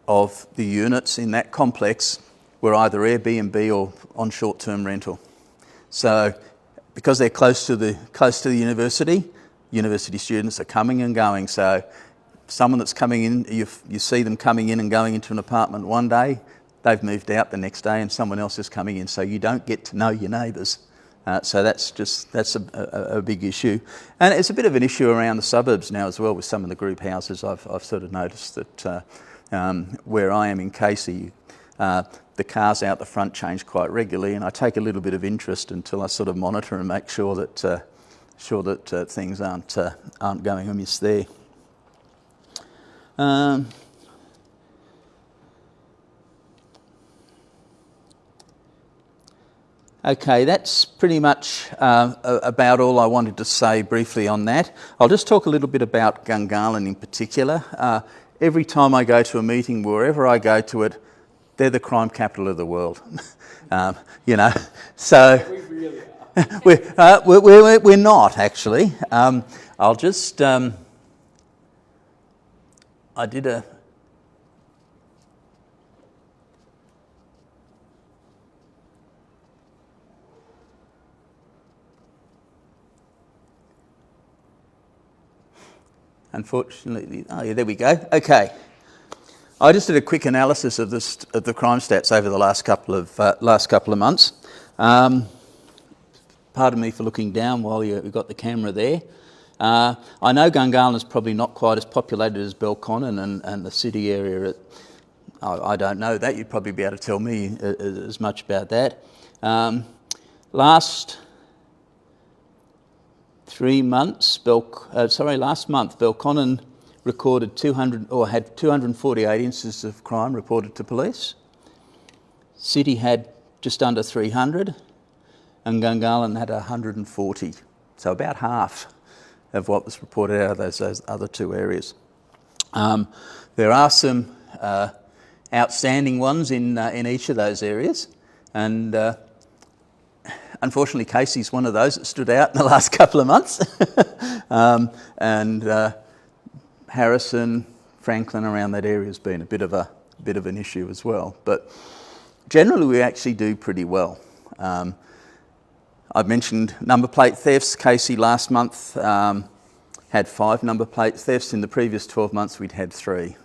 of the units in that complex were either Airbnb or on short-term rental. So, because they're close to the university students are coming and going. So, someone that's coming in, you see them coming in and going into an apartment one day. They've moved out the next day and someone else is coming in, so you don't get to know your neighbours. So that's a big issue. And it's a bit of an issue around the suburbs now as well with some of the group houses. I've sort of noticed that where I am in Casey, the cars out the front change quite regularly, and I take a little bit of interest until I sort of monitor and make sure that things aren't going amiss there. Okay, that's pretty much about all I wanted to say briefly on that. I'll just talk a little bit about Gungahlin in particular. Every time I go to a meeting, wherever I go to it, they're the crime capital of the world. So We really are. we're not actually. I'll just I did a. Unfortunately, oh yeah, there we go. Okay, I just did a quick analysis of the crime stats over the last couple of months. Pardon me for looking down while we've got the camera there. I know Gungahlin is probably not quite as populated as Belconnen and the city area. I don't know that. You'd probably be able to tell me as much about that. Last month, Belconnen recorded had 248 instances of crime reported to police. City had just under 300, and Gungahlin had 140. So about half of what was reported out of those other two areas. There are some outstanding ones in each of those areas, and unfortunately Casey's one of those that stood out in the last couple of months, and Harrison, Franklin around that area has been a bit of an issue as well. But generally we actually do pretty well. I've mentioned number plate thefts. Casey last month had 5 number plate thefts. In the previous 12 months we'd had 3.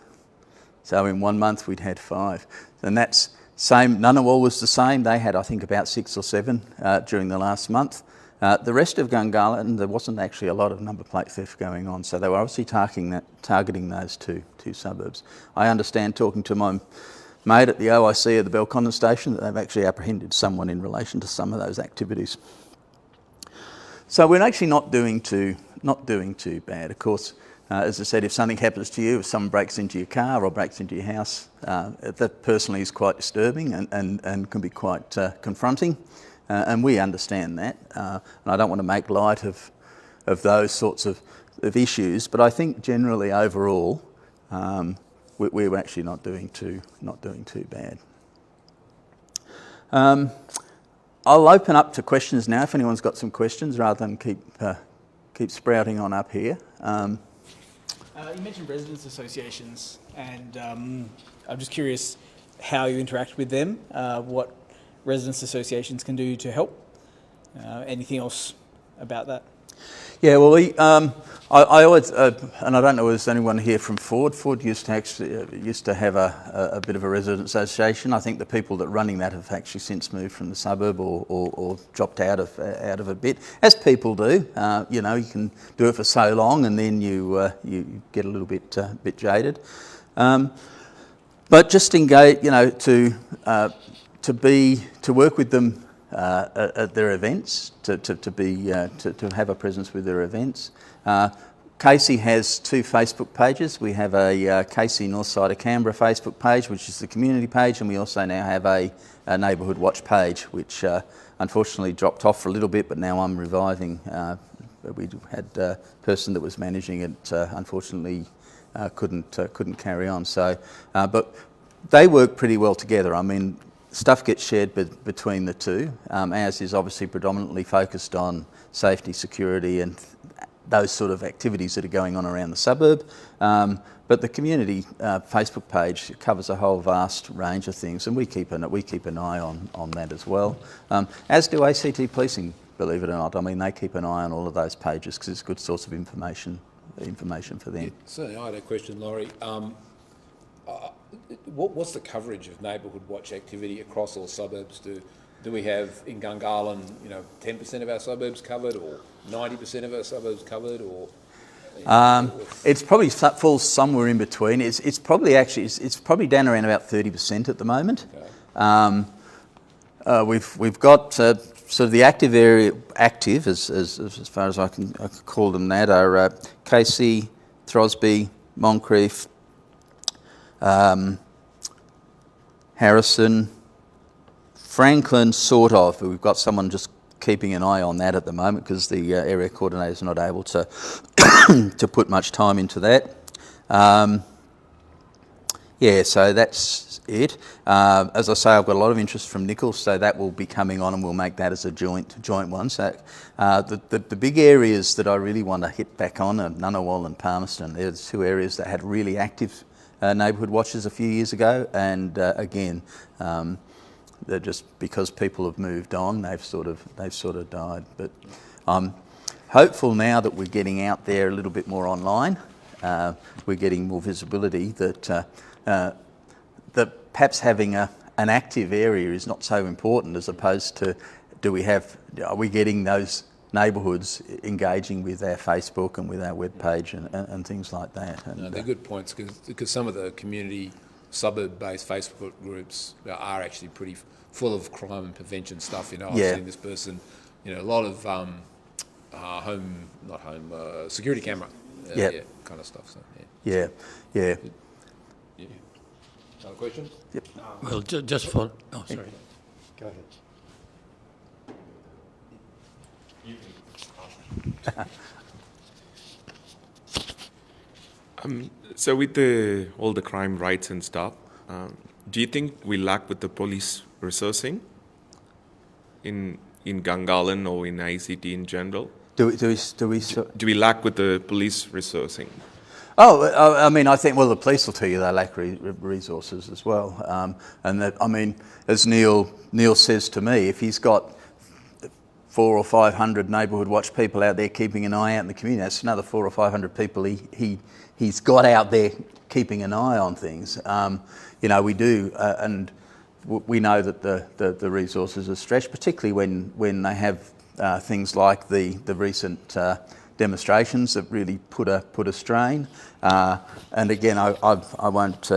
So in 1 month we'd had 5. And that's same. Ngunnawal was the same. They had, I think, about 6 or 7 during the last month. The rest of Gungahlin, there wasn't actually a lot of number plate theft going on, so they were obviously targeting those two suburbs. I understand, talking to my mate at the OIC at the Belconnen station, that they've actually apprehended someone in relation to some of those activities. So we're actually not doing too bad. Of course, as I said, if something happens to you, if someone breaks into your car or breaks into your house, that personally is quite disturbing and can be quite confronting. And we understand that. And I don't want to make light of those sorts of issues, but I think generally overall, we're actually not doing too bad. I'll open up to questions now if anyone's got some questions, rather than keep sprouting on up here. You mentioned residents associations, and I'm just curious how you interact with them, what residents associations can do to help. Anything else about that? Yeah, well, I always, and I don't know if there's anyone here from Ford. Ford used to have a bit of a resident association. I think the people that are running that have actually since moved from the suburb or dropped out of a bit, as people do. You know, you can do it for so long, and then you get a little bit jaded. But just engage, you know, to work with them at their events, to have a presence with their events. Casey has 2 Facebook pages. We have a Casey North Side of Canberra Facebook page, which is the community page, and we also now have a Neighbourhood Watch page, which unfortunately dropped off for a little bit, but now I'm reviving. We had a person that was managing it, unfortunately couldn't carry on. So, but they work pretty well together. I mean, stuff gets shared between the two. Ours is obviously predominantly focused on safety, security, and those sort of activities that are going on around the suburb. But the community Facebook page covers a whole vast range of things, and we keep an eye on that as well. As do ACT Policing, believe it or not. I mean, they keep an eye on all of those pages because it's a good source of information for them. Yeah, certainly, I had a question, Laurie. What's the coverage of Neighbourhood Watch activity across all suburbs? Do we have in Gungahlin, 10% of our suburbs covered, or 90% of our suburbs covered, or? It's probably falls somewhere in between. It's probably down around about 30% at the moment. Okay. We've got sort of the active area, as far as I can call them that, are Casey, Throsby, Moncrief, Harrison, Franklin, sort of. We've got someone just keeping an eye on that at the moment because the area coordinator is not able to to put much time into that. Yeah, so that's it. As I say, I've got a lot of interest from Nichols, so that will be coming on, and we'll make that as a joint one. So the big areas that I really want to hit back on are Ngunnawal and Palmerston. They're the 2 areas that had really active neighbourhood watches a few years ago, and again, they're just because people have moved on, they've sort of died. But I'm hopeful now that we're getting out there a little bit more online. We're getting more visibility that perhaps having an active area is not so important, as opposed to are we getting those neighbourhoods engaging with our Facebook and with our webpage and things like that. And, they're good points, because some of the community suburb-based Facebook groups are actually pretty full of crime and prevention stuff. I've seen this person, a lot of security camera kind of stuff. So, yeah. Another question? Yep. Well, just for... Oh, sorry. Go ahead. So with all the crime rates and stuff, do you think we lack with the police resourcing in Gungahlin or in ACT in general? Do we Do we lack with the police resourcing? Oh, I mean, I think, well, the police will tell you they lack resources as well. And that, I mean, as Neil says to me, if he's got 400 or 500 neighbourhood watch people out there keeping an eye out in the community, that's another 400 or 500 people he's got out there keeping an eye on things. You know, we do, and we know that the resources are stretched, particularly when they have things like the recent demonstrations that really put a strain. And again, I won't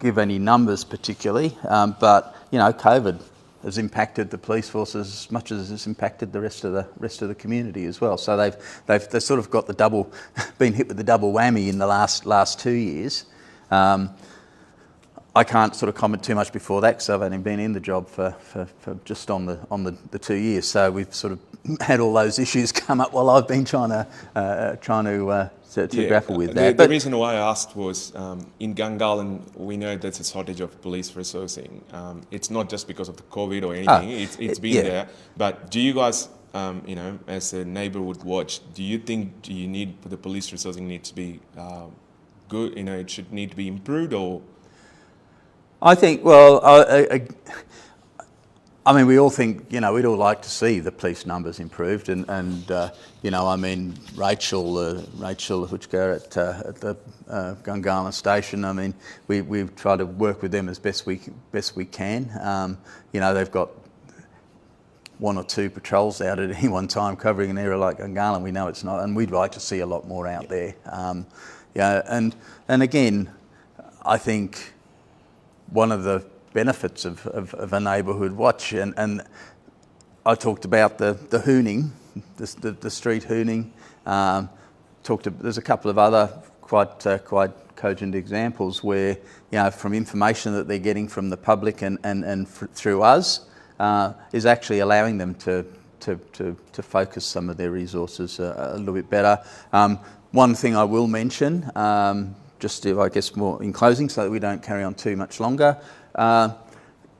give any numbers particularly, but you know, COVID has impacted the police force as much as it's impacted the rest of the community as well. So they've sort of got the double, been hit with the double whammy in the last 2 years. I can't sort of comment too much before that because I've only been in the job for just on the 2 years. So we've sort of had all those issues come up while I've been trying to grapple with that. The reason why I asked was in Gungahlin, we know there's a shortage of police resourcing. It's not just because of the COVID or anything. It's been there. But do you guys, you know, as a neighbourhood watch, do you think the police resourcing needs to be good? You know, it should need to be improved, or? I think, well, I mean, we all think, you know, we'd all like to see the police numbers improved, and you know, I mean, Rachel Hutchker at the Gungahlin station. I mean, we've tried to work with them as best we can. You know, they've got 1 or 2 patrols out at any one time covering an area like Gungahlin. We know it's not, and we'd like to see a lot more out there. Yeah, and again, I think one of the benefits of a neighbourhood watch, and I talked about the hooning, the street hooning. There's a couple of other quite cogent examples where, you know, from information that they're getting from the public and through us, is actually allowing them to focus some of their resources a little bit better. One thing I will mention, just I guess more in closing so that we don't carry on too much longer,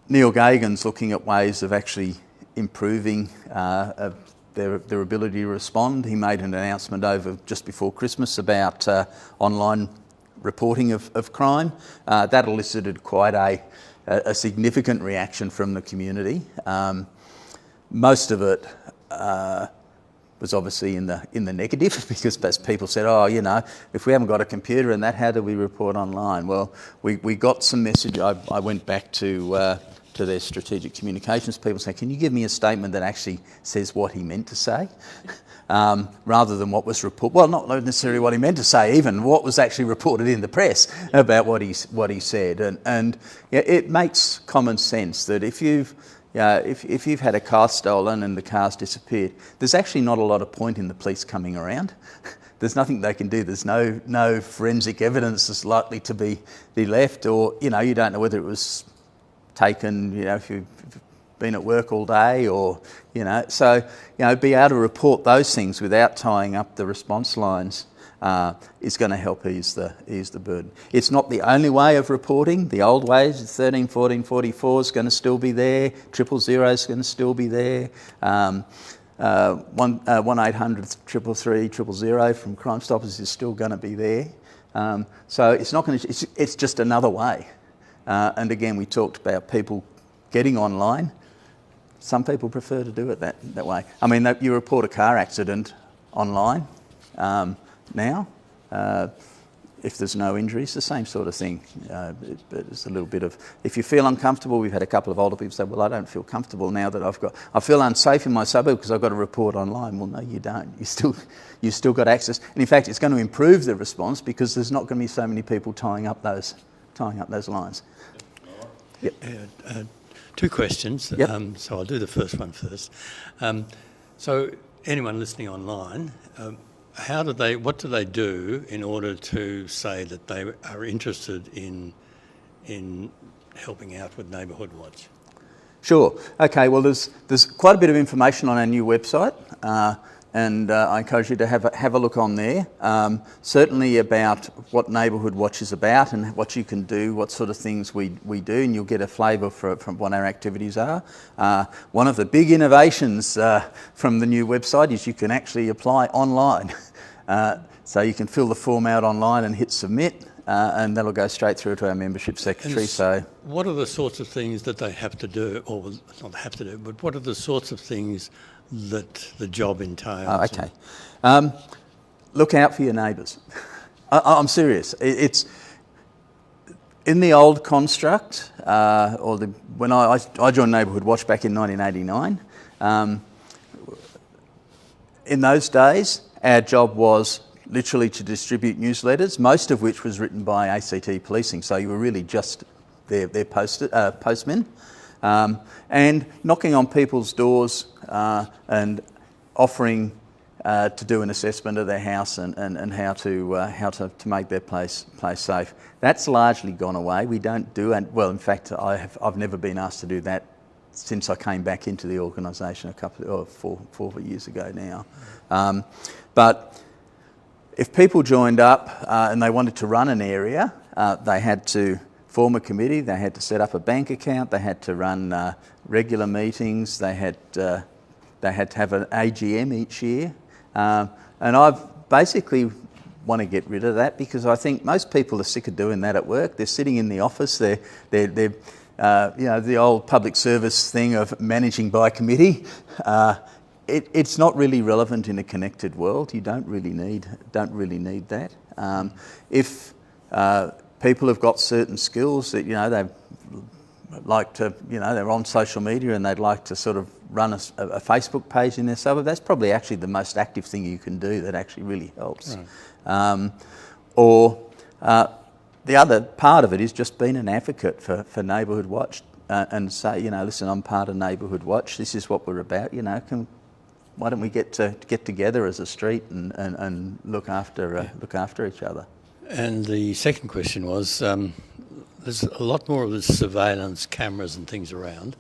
Neil Gagan's looking at ways of actually improving their ability to respond. He made an announcement over just before Christmas about online reporting of crime. That elicited quite a significant reaction from the community. Most of it was obviously in the negative because people said, oh, you know, if we haven't got a computer and that, how do we report online? Well, we got some message. I went back to their strategic communications people saying, can you give me a statement that actually says what he meant to say? Rather than what was reported. Well, not necessarily what he meant to say, even what was actually reported in the press about what he said. And yeah, it makes common sense that if you've had a car stolen and the car's disappeared, there's actually not a lot of point in the police coming around. There's nothing they can do. There's no forensic evidence that's likely to be left, or, you know, you don't know whether it was taken, you know, if you've been at work all day, or, you know. So, you know, be able to report those things without tying up the response lines is going to help ease the burden. It's not the only way of reporting. The old ways, 13, 14, 44 is going to still be there. 000 is going to still be there. 1-800 333 000 from Crime Stoppers is still going to be there. So it's not going to. It's just another way. And again, we talked about people getting online. Some people prefer to do it that way. I mean, you report a car accident online. Now, if there's no injuries, the same sort of thing. But it's a little bit of, if you feel uncomfortable, we've had a couple of older people say, well, I don't feel comfortable now that I feel unsafe in my suburb because I've got to report online. Well, no, you don't. You still got access. And in fact, it's going to improve the response because there's not going to be so many people tying up those lines. Yep. 2 questions. Yep. So I'll do the first one first. So anyone listening online, what do they do in order to say that they are interested in helping out with Neighbourhood Watch? Sure. Okay. Well, there's quite a bit of information on our new website. and I encourage you to have a look on there. Certainly about what Neighbourhood Watch is about and what you can do, what sort of things we do, and you'll get a flavour from what our activities are. One of the big innovations from the new website is you can actually apply online. So you can fill the form out online and hit submit, and that'll go straight through to our membership secretary. So, what are the sorts of things that they have to do, or not have to do, but what are the sorts of things that the job entails? oh, okay. Look out for your neighbours. I'm serious. It's in the old construct, when I joined Neighbourhood Watch back in 1989. In those days, our job was literally to distribute newsletters, most of which was written by ACT Policing. So you were really just their postmen, and knocking on people's doors and offering to do an assessment of their house and how to make their place safe. That's largely gone away. We don't do it. Well, in fact, I've never been asked to do that since I came back into the organisation four years ago now. But if people joined up and they wanted to run an area, they had to form a committee, they had to set up a bank account, they had to run regular meetings, they had to have an AGM each year. And I basically want to get rid of that because I think most people are sick of doing that at work. They're sitting in the office, they're the old public service thing of managing by committee. It's not really relevant in a connected world. You don't really need that. If people have got certain skills that they like to, they're on social media and they'd like to sort of run a Facebook page in their suburb, that's probably actually the most active thing you can do that actually really helps. Right. The other part of it is just being an advocate for Neighbourhood Watch and say, listen, I'm part of Neighbourhood Watch. This is what we're about. Why don't we get together as a street and look after each other? And the second question was, there's a lot more of the surveillance cameras and things around.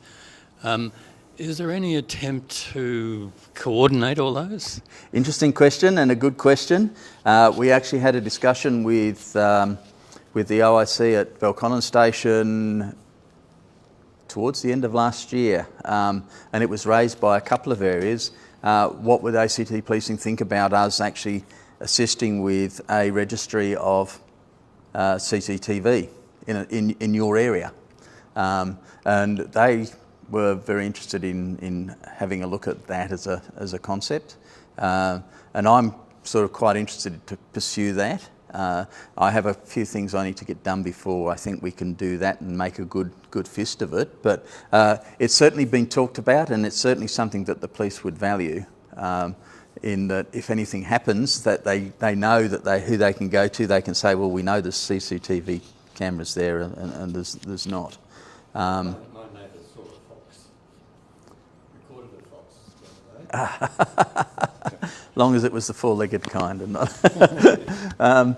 Is there any attempt to coordinate all those? Interesting question and a good question. We actually had a discussion with the OIC at Belconnen Station towards the end of last year, and it was raised by a couple of areas. What would ACT Policing think about us actually assisting with a registry of CCTV in your area? And they were very interested in having a look at that as a concept, and I'm sort of quite interested to pursue that. I have a few things I need to get done before I think we can do that and make a good fist of it. But it's certainly been talked about, and it's certainly something that the police would value. In that, if anything happens, that they know that who they can go to. They can say, well, we know there's CCTV cameras there, and there's not. My neighbour saw a fox. Recorded a fox. Long as it was the four-legged kind and not. And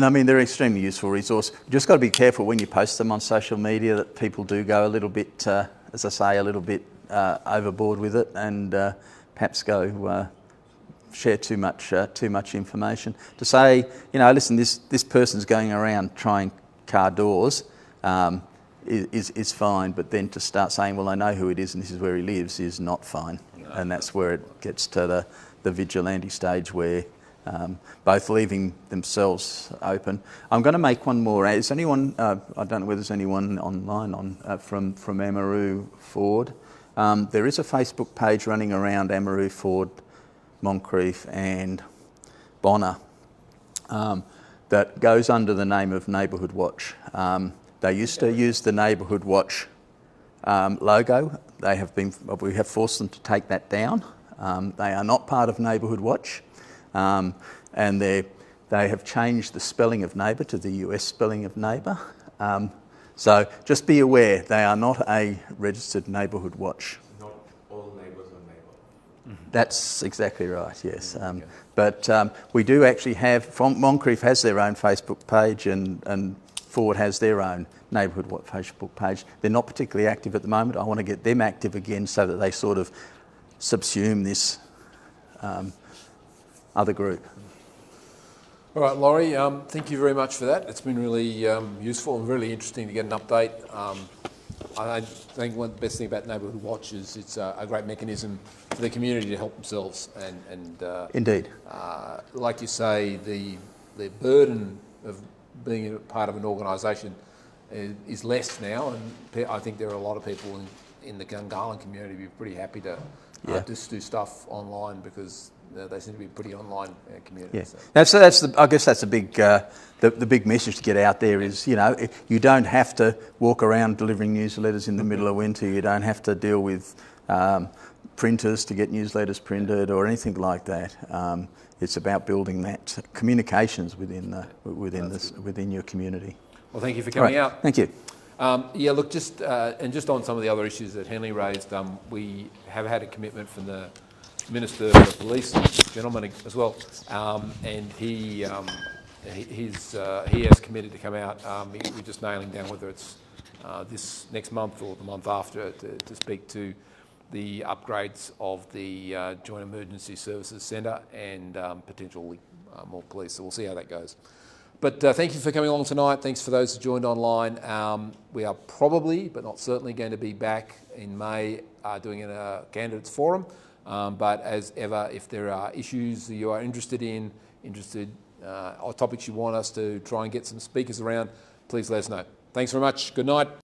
I mean, they're an extremely useful resource. You've just got to be careful when you post them on social media that people do go a little bit, as I say, a little bit overboard with it and perhaps go share too much information. To say, listen, this person's going around trying car doors is fine, but then to start saying, well, I know who it is and this is where he lives is not fine. And that's where it gets to the vigilante stage where both leaving themselves open. I'm going to make one more. Is anyone, I don't know whether there's anyone online from Amaroo Ford. There is a Facebook page running around Amaroo Ford, Moncrief and Bonner that goes under the name of Neighbourhood Watch. They used to use the Neighbourhood Watch logo. We have forced them to take that down. They are not part of Neighbourhood Watch, and they have changed the spelling of neighbour to the US spelling of neighbour. So just be aware, they are not a registered Neighbourhood Watch. Not all neighbours are neighbour. Mm-hmm. That's exactly right, yes. But we do actually have, Moncrief has their own Facebook page and Ford has their own Neighbourhood Watch Facebook page. They're not particularly active at the moment. I want to get them active again so that they sort of subsume this other group. All right, Laurie, thank you very much for that. It's been really useful and really interesting to get an update. I think one of the best thing about Neighbourhood Watch is it's a great mechanism for the community to help themselves. And Indeed. like you say, the burden of being a part of an organisation is less now, and I think there are a lot of people in the Gungahlin community who'd be pretty happy to just do stuff online, because they seem to be a pretty online community. Yeah, So. that's I guess that's the big message to get out there is, you don't have to walk around delivering newsletters in the middle of winter. You don't have to deal with printers to get newsletters printed or anything like that. It's about building that communications within your community. Well, thank you for coming out. Thank you. Yeah, look, just on some of the other issues that Henley raised, we have had a commitment from the Minister for Police, gentleman as well, and he has committed to come out. We're just nailing down whether it's this next month or the month after to speak to the upgrades of the Joint Emergency Services Centre and potentially more police. So we'll see how that goes. But thank you for coming along tonight. Thanks for those who joined online. We are probably, but not certainly, going to be back in May doing a candidates forum. But as ever, if there are issues that you are interested in, or topics you want us to try and get some speakers around, please let us know. Thanks very much. Good night.